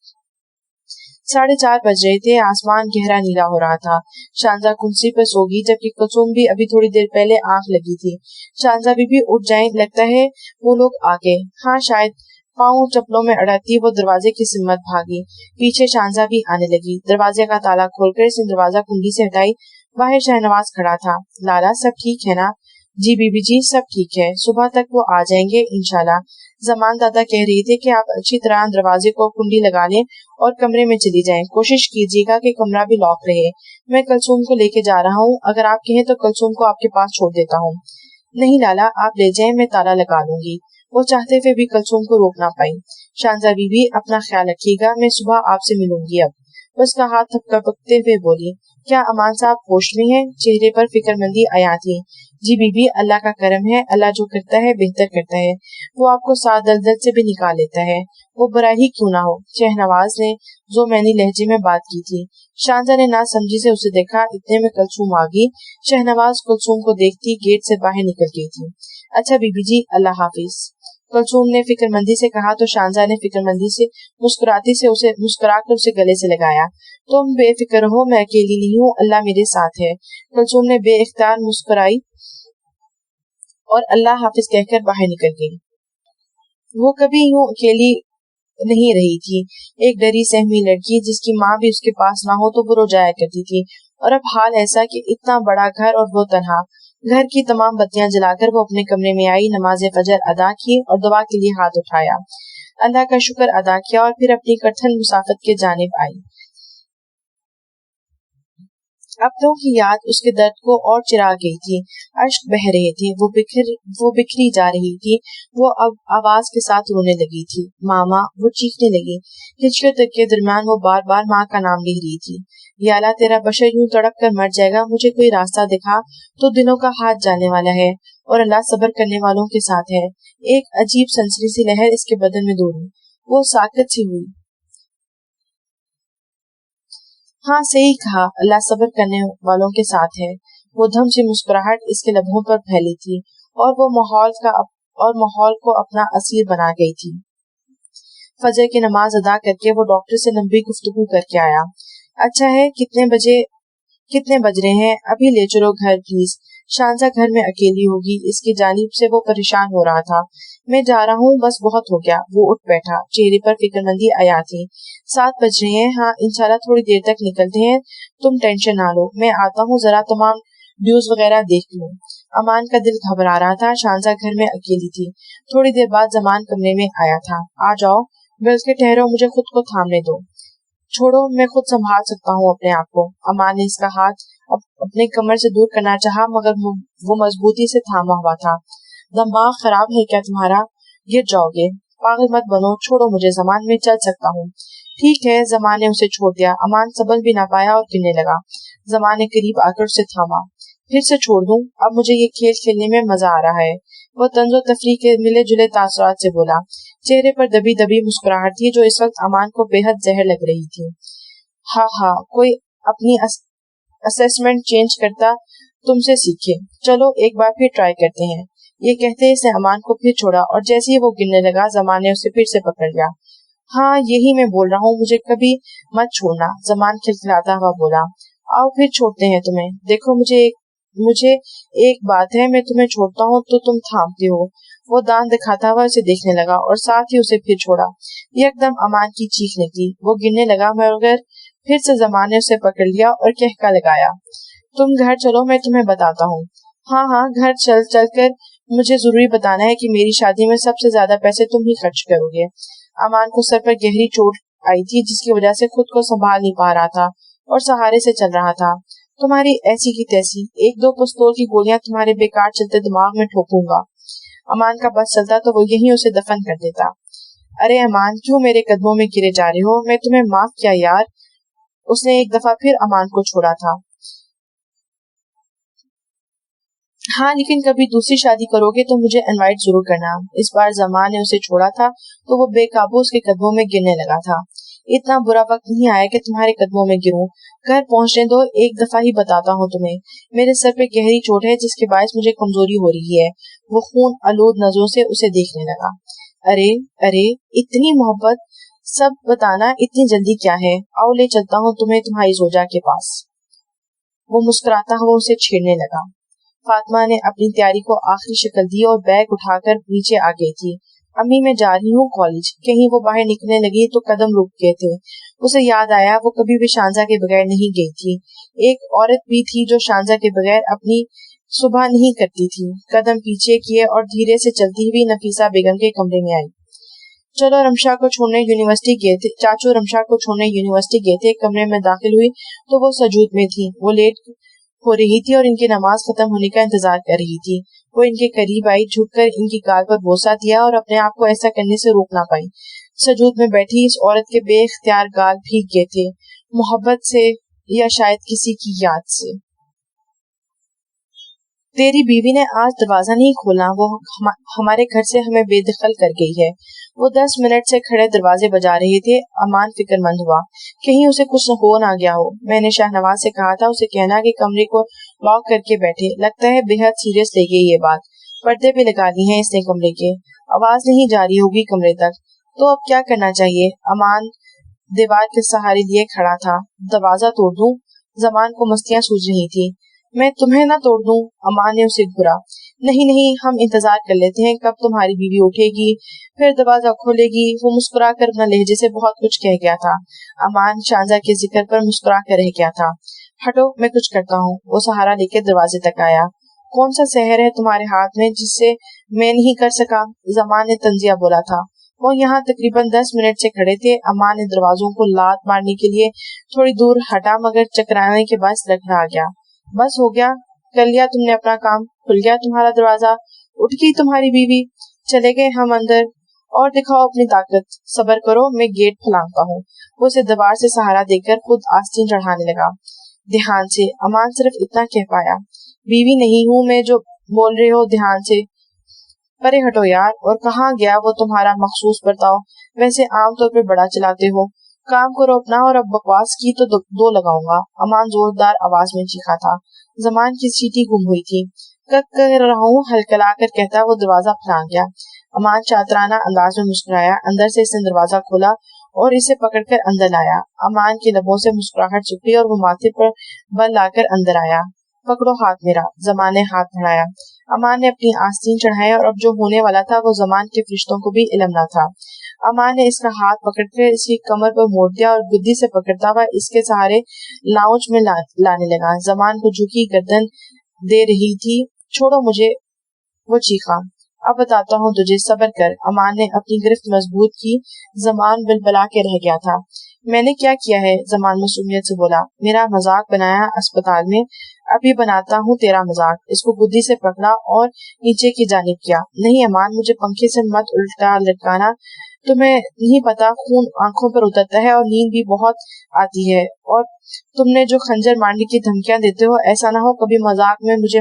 4:30 बज रहे थे। आसमान गहरा नीला हो रहा था। शानजा कुर्सी पर सो गई, जबकि कुलसुम भी अभी थोड़ी देर पहले आंख लगी थी। शानजा भी उठ जाए, लगता है वो लोग आ गए। हाँ शायद। पाँव चप्पलों में अड़कती वो दरवाजे की सिमत भागी। पीछे शानजा भी आने लगी। दरवाजे का ताला खोलकर इसने दरवाजा कुंडी से हटाई। बाहर शहनवाज खड़ा था। लाला सब ठीक है ना? जी बीबी जी, सब ठीक है। सुबह तक वो आ जाएंगे इंशाल्लाह। जमान दादा कह रही थी कि आप अच्छी तरह दरवाजे को कुंडी लगा लें और कमरे में चली जाएं। कोशिश कीजिएगा कि कमरा भी लॉक रहे। मैं कलसूम को लेके जा रहा हूँ, अगर आप कहें तो कलसूम को आपके पास छोड़ देता हूँ। नहीं लाला, आप ले जाएं, मैं ताला लगा लूंगी। वो चाहते हुए भी कलसूम को रोक ना पाई। शानजा बीबी, अपना ख्याल रखिएगा, मैं सुबह आपसे मिलूंगी। अब उसका हाथ थपथपाते हुए बोली। क्या अमान साहब होश में हैं? चेहरे पर फिक्रमंदी आया थी। जी बीबी, अल्लाह का करम है, अल्लाह जो करता है बेहतर करता है। वो आपको साथ दलदल से भी निकाल लेता है, वो बुरा ही क्यों ना हो। शहनवाज ने जो मैंने लहजे में बात की थी। शानजा ने ना समझी से उसे देखा। इतने में कलसूम आ गई। शहनवाज कुलसूम को देखती गेट से बाहर निकल गई थी। अच्छा बीबी जी, अल्लाह हाफिज। कुलसुम ने फिक्रमंदी से कहा तो शाहजहां ने फिक्रमंदी से मुस्कुरा कर उसे गले से लगाया। तुम बेफिक्र हो, मैं अकेली नहीं हूँ, अल्लाह मेरे साथ है। कुलसुम ने बेइख्तियार मुस्कुराई और अल्लाह हाफिज कहकर बाहर निकल गई। वो कभी यूं अकेली नहीं रही थी। एक डरी सहमी लड़की जिसकी माँ भी उसके पास ना हो तो वो रो जाया करती थी, और अब हाल ऐसा कि इतना बड़ा घर और वो तन्हा। घर की तमाम बत्तियां जलाकर वो अपने कमरे में आई, नमाज फजर अदा की और दुआ के लिए हाथ उठाया, अल्लाह का शुक्र अदा किया और फिर अपनी कठिन मुसाफत के जानिब आई। अपनों की याद उसके दर्द को और चिरा गई थी। अश्क बह रहे थे, वो बिखरी जा रही थी। वो अब आवाज के साथ रोने लगी थी। मामा, वो चीखने लगी। हिचकियों के दरमियान वो बार बार माँ का नाम ले रही थी। या अल्लाह, तेरा बशर यूं तड़प कर मर जाएगा, मुझे कोई रास्ता दिखा तो दिलों का हाथ जाने वाला है और अल्लाह सब्र करने वालों के साथ है। एक अजीब सनसनी सी लहर इसके बदन में दौड़ी। वो साकत सी हुई। हाँ, सही कहा, अल्लाह सब्र करने वालों के साथ है। वो धम से मुस्कुराहट इसके लबों पर फैली थी और वो माहौल को अपना असीर बना गई थी। फजर की नमाज अदा करके वो डॉक्टर से लंबी गुफ्तगू करके आया। अच्छा है, कितने बज रहे हैं? अभी ले चलो घर प्लीज। शांजा घर में अकेली होगी, इसकी जानिब से वो परेशान हो रहा था। मैं जा रहा हूँ, बस बहुत हो गया। वो उठ बैठा, चेहरे पर फिक्रमंदी आया थी। 7 बज रहे हैं। हाँ, इंशाल्लाह थोड़ी देर तक निकलते हैं, तुम टेंशन ना लो। मैं आता हूँ, जरा तमाम न्यूज वगैरह देख लूं। अमान का दिल घबरा रहा था। शांजा घर में अकेली थी। थोड़ी देर बाद जमान कमरे में आया था। आ जाओ। बल्कि ठहरो, मुझे खुद को थामने दो। छोड़ो, मैं खुद संभाल सकता हूँ अपने आप को। अमान ने इसका हाथ अपने कमर से दूर करना चाहा, मगर वो मजबूती से थामा हुआ था। दिमाग खराब है क्या तुम्हारा? गिर जाओगे। पागल मत बनो, छोड़ो मुझे जमान, में चल सकता हूँ। ठीक है। जमान ने उसे छोड़ दिया। अमान संभल भी ना पाया और गिरने लगा। जमान ने करीब आकर उसे थामा। फिर से छोड़ दूं? अब मुझे ये खेल खेलने में मजा आ रहा है। वो तंजो तफरी के मिले जुले तासुरात से बोला। चेहरे पर दबी दबी मुस्कुराहट थी जो इस वक्त अमान को बेहद जहर लग रही थी। हाँ, कोई अपनी असेसमेंट चेंज करता तुमसे सीखे। चलो एक बार फिर ट्राई करते हैं। ये कहते इसने अमान को फिर छोड़ा और जैसे ही वो गिरने लगा, जमान ने उसे फिर से पकड़ लिया। हाँ, यही मैं बोल रहा हूँ, मुझे कभी मत छोड़ना, जमान खिलखिलाता हुआ बोला। आओ फिर छोड़ते हैं तुम्हें। देखो, मुझे एक बात है, मैं तुम्हें छोड़ता हूँ तो तुम थामती हो। वो दांत दिखाता हुआ उसे देखने लगा और साथ ही उसे फिर छोड़ा। एकदम अमान की चीख निकली। वो गिरने लगा, मगर फिर से जमान ने उसे पकड़ लिया और कहका लगाया। तुम घर चलो, मैं तुम्हें बताता हूँ। हाँ, घर चल कर मुझे जरूरी बताना है कि मेरी शादी में सबसे ज्यादा पैसे तुम ही खर्च करोगे। अमान को सर पर गहरी चोट आई थी, जिसकी वजह से खुद को संभाल नहीं पा रहा था और सहारे से चल रहा था। तुम्हारी ऐसी की तैसी, 1-2 पिस्तौल की गोलियां तुम्हारे बेकार चलते दिमाग में ठोकूंगा। अमान का बस चलता तो वो यहीं उसे दफन कर देता। अरे अमान, क्यों मेरे कदमों में गिरे जा रहे हो? मैं तुम्हें माफ किया यार। उसने एक दफा फिर अमान को छोड़ा था। हाँ, लेकिन कभी दूसरी शादी करोगे तो मुझे इनवाइट जरूर करना। इस बार जमान ने उसे छोड़ा था तो वो बेकाबू उसके कदमों में गिरने लगा था। इतना बुरा वक्त नहीं आया कि तुम्हारे कदमों में गिरूं। घर पहुंचने दो, एक दफा ही बताता हूँ तुम्हें। मेरे सर पे गहरी चोट है जिसके बायस मुझे कमजोरी हो रही है। वो खून आलूद नजरों से उसे देखने लगा। अरे, इतनी मोहब्बत, सब बताना, इतनी जल्दी क्या है? आओ ले चलता हूँ तुम्हें तुम्हारी जोजा के पास। वो मुस्कुराता हुआ उसे छेड़ने लगा। फातिमा ने अपनी तैयारी को आखिरी शक्ल दी और बैग उठाकर नीचे आ गई थी। अम्मी, मैं जा रही हूँ कॉलेज। कहीं वो बाहर निकलने लगी तो कदम रुक गए थे। उसे याद आया वो कभी भी शांजा के बगैर नहीं गई थी। एक औरत भी थी जो शांजा के बगैर अपनी सुबह नहीं करती थी। कदम पीछे किए और धीरे से चलती हुई नफीसा बेगम के कमरे में आई। चाचू रमशा को छोड़ने यूनिवर्सिटी गए थे। कमरे में दाखिल हुई तो वो सजूद में थी। वो लेट हो रही थी और इनकी नमाज खत्म होने का इंतजार कर रही थी। वो इनके करीब आई, झुककर इनकी गाल पर बोसा दिया और अपने आप को ऐसा करने से रोक ना पाई। सजूद में बैठी इस औरत के बेख्तियार गाल भीग गए थे, मोहब्बत से या शायद किसी की याद से। तेरी बीवी ने आज दरवाजा नहीं खोला, वो हमारे घर से हमें बेदखल कर गई है। वो 10 मिनट से खड़े दरवाजे बजा रहे थे। अमान फिक्रमंद हुआ, कहीं उसे कुछ हो ना गया हो। मैंने शाहनवाज से कहा था उसे कहना कि कमरे को लॉक करके बैठे। लगता है बेहद सीरियस ले गई ये बात। पर्दे भी लगा ली हैं इसने कमरे के। आवाज नहीं जा रही होगी कमरे तक। तो अब क्या करना चाहिए? अमान दीवार के सहारे लिए खड़ा था। दरवाजा तोड़ दूं? जमान को मस्तियां सूझ रही थी। मैं तुम्हें ना तोड़ दूं? अमान ने उसे घूरा। नहीं नहीं, हम इंतजार कर लेते हैं कब तुम्हारी बीवी उठेगी, फिर दरवाजा खोलेगी। वो मुस्कुरा कर अपना लहजे से बहुत कुछ कह गया था। अमान शांजा के जिक्र पर मुस्कुरा कर रह गया था। हटो, मैं कुछ करता हूँ। वो सहारा लेकर दरवाजे तक आया। कौन सा शहर है तुम्हारे हाथ में जिससे मैं नहीं कर सका? जमान ने तंजिया बोला था। वो यहाँ तकरीबन 10 मिनट से खड़े थे। अमान ने दरवाजों को लात मारने के लिए थोड़ी दूर हटा, मगर चकराने के बाद लड़खड़ा गया। बस हो गया, कर लिया तुमने अपना काम, खुल गया तुम्हारा दरवाजा, उठ गई तुम्हारी बीवी। चले गए हम अंदर, और दिखाओ अपनी ताकत। सब्र करो, मैं गेट फलांगता हूँ। वो उसे दीवार से सहारा देकर खुद आस्तीन चढ़ाने लगा। ध्यान से, अमान सिर्फ इतना कह पाया। बीवी नहीं हूँ मैं जो बोल रहे हो ध्यान से। परे हटो यार। और कहाँ गया वो तुम्हारा मखसूस बर्ताव? वैसे आमतौर पर बड़ा चलाते हो। काम करो अपना, और अब बकवास की तो दो लगाऊंगा। अमान जोरदार आवाज में चीखा था। जमान की सीटी गुम हुई थी। कक कर रहा हूँ, हलकला कर कहता वो दरवाजा फलांग गया। अमान चातराना अंदाज में मुस्कुराया। अंदर से इसने दरवाजा खोला और इसे पकड़कर अंदर लाया। अमान के लबों से मुस्कुराहट छुपी और वो माथे पर बल लाकर अंदर आया। पकड़ो हाथ मेरा। जमान ने हाथ बढ़ाया। अमान ने अपनी आस्तीन चढ़ाई, और अब जो होने वाला था वो जमान के फरिश्तों को भी इल्म न था। अमान ने इसका हाथ पकड़कर इसकी कमर पर मोड़ दिया और गुद्दी से पकड़ता हुआ इसके सहारे लाउंज में लाने लगा। जमान को झुकी गर्दन दे रही थी। छोड़ो मुझे, वो चीखा। अब बताता हूँ तुझे, सब्र कर। अमान ने अपनी गिरफ्त मजबूत की। जमान बिलबला के रह गया था। मैंने क्या किया है? जमान मासूमियत से बोला। मेरा मजाक बनाया अस्पताल में, अभी बनाता हूँ तेरा मजाक। इसको गुद्दी से पकड़ा और नीचे की जानिब किया। नहीं अमान, मुझे पंखे से मत उल्टा लटकाना। तुम्हें नहीं पता, खून आंखों पर उतरता है और नींद भी बहुत आती है। और तुमने जो खंजर मारने की धमकियां देते हो, ऐसा ना हो कभी मजाक में मुझे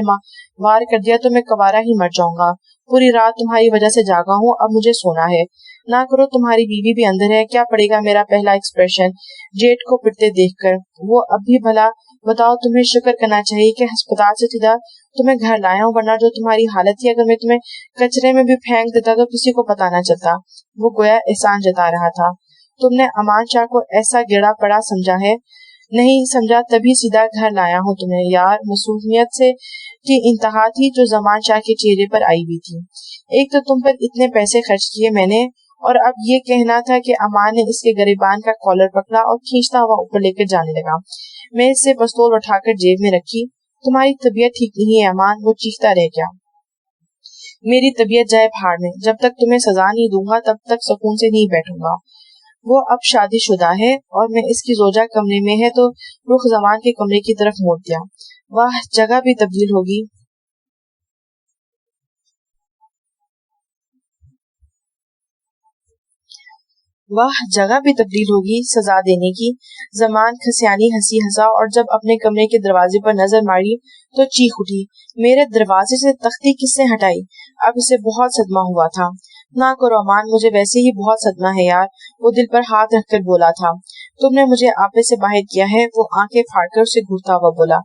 वार कर दिया तो मैं कबारा ही मर जाऊंगा। पूरी रात तुम्हारी वजह से जागा हूँ, अब मुझे सोना है। ना करो, तुम्हारी बीवी भी अंदर है। क्या पड़ेगा मेरा पहला एक्सप्रेशन जेठ को पिटते देखकर? वो अब भी भला बताओ, तुम्हें शुक्र करना चाहिए कि अस्पताल से सीधा तुम्हें घर लाया हूँ, वरना जो तुम्हारी हालत थी, अगर मैं तुम्हें कचरे में भी फेंक देता तो किसी को पता ना चलता। वो गोया एहसान जता रहा था। तुमने अमान शाह को ऐसा गिरा पड़ा समझा है? नहीं समझा, तभी सीधा घर लाया हूँ तुम्हें। यार, मासूमियत से की इंतहा थी जो जमान शाह के चेहरे पर आई हुई थी। एक तो तुम पर इतने पैसे खर्च किए मैंने, और अब ये कहना था कि अमान ने इसके गरीबान का कॉलर पकड़ा और खींचता हुआ ऊपर लेकर जाने लगा। मैं इससे पिस्तौल उठाकर जेब में रखी। तुम्हारी तबीयत ठीक नहीं है अमान, वो चीखता रह गया। मेरी तबीयत जाए भाड़ में, जब तक तुम्हें सजा नहीं दूंगा तब तक सुकून से नहीं बैठूंगा। वो अब शादीशुदा है और मैं इसकी जोजा कमरे में है तो रुख जमान के कमरे की तरफ मोड़ दिया। वाह, जगह भी तब्दील होगी। वाह, जगह भी तब्दील होगी सजा देने की। जमान खसियानी हंसी हंसा और जब अपने कमरे के दरवाजे पर नजर मारी तो चीख उठी। मेरे दरवाजे से तख्ती किसने हटाई? अब इसे बहुत सदमा हुआ था। ना करो अमान, मुझे वैसे ही बहुत सदमा है यार, वो दिल पर हाथ रखकर बोला था। तुमने मुझे आपे से बाहर किया है। वो आंखें फाड़कर उसे घूरता हुआ बोला।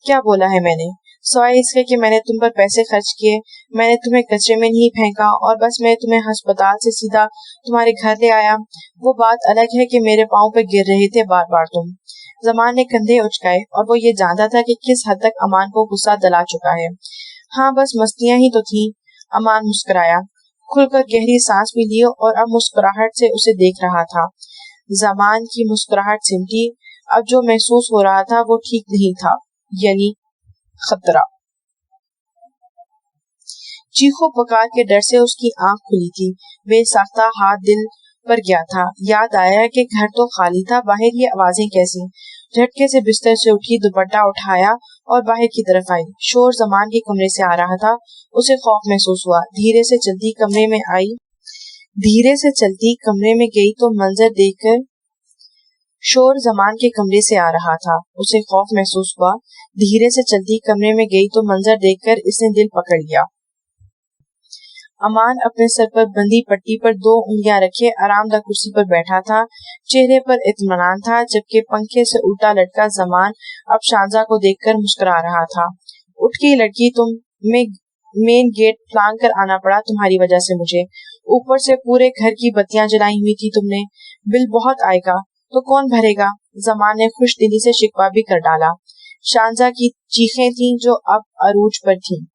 क्या बोला है मैंने? सवाए इसके कि मैंने तुम पर पैसे खर्च किए, मैंने तुम्हें कचरे में नहीं फेंका और बस मैं तुम्हें अस्पताल से सीधा तुम्हारे घर ले आया। वो बात अलग है कि मेरे पाँव पे गिर रहे थे बार बार तुम। जमान ने कंधे उचकाए और वो ये जानता था कि किस हद तक अमान को गुस्सा दिला चुका है। हाँ, बस मस्तियां ही तो थी। अमान मुस्कुराया, खुलकर गहरी सांस भी ली और अब मुस्कुराहट से उसे देख रहा था। जमान की मुस्कुराहट सिमटी। अब जो महसूस हो रहा था वो ठीक नहीं था, यानी खतरा। चीखो पुकार के डर से उसकी आंख खुली थी। बेसाख्ता हाथ दिल पर गया था। याद आया कि घर तो खाली था, बाहर ये आवाजें कैसी? झटके से बिस्तर से उठी, दुपट्टा उठाया और बाहर की तरफ आई। शोर जमान के कमरे से आ रहा था। उसे खौफ महसूस हुआ। धीरे से चलती कमरे में गई तो मंजर देखकर शोर जमान के कमरे से आ रहा था। उसे खौफ महसूस हुआ। धीरे से चलती कमरे में गई तो मंजर देखकर इसने दिल पकड़ लिया। अमान अपने सर पर बंधी पट्टी पर 2 उंगलियां रखे आरामदायक कुर्सी पर बैठा था। चेहरे पर इत्मीनान था, जबकि पंखे से उल्टा लटका जमान अब शांजा को देखकर मुस्कुरा रहा था। उठ गई लड़की तुम, मेन गेट फलांग कर आना पड़ा तुम्हारी वजह से मुझे। اوپر سے پورے گھر کی بتیاں جلائی ہوئی تھی تم نے. بل بہت آئے گا تو کون بھرے گا؟ زمان نے خوش دلی سے شکوہ بھی کر ڈالا. شانزا کی چیخیں تھیں جو اب عروج پر تھیں.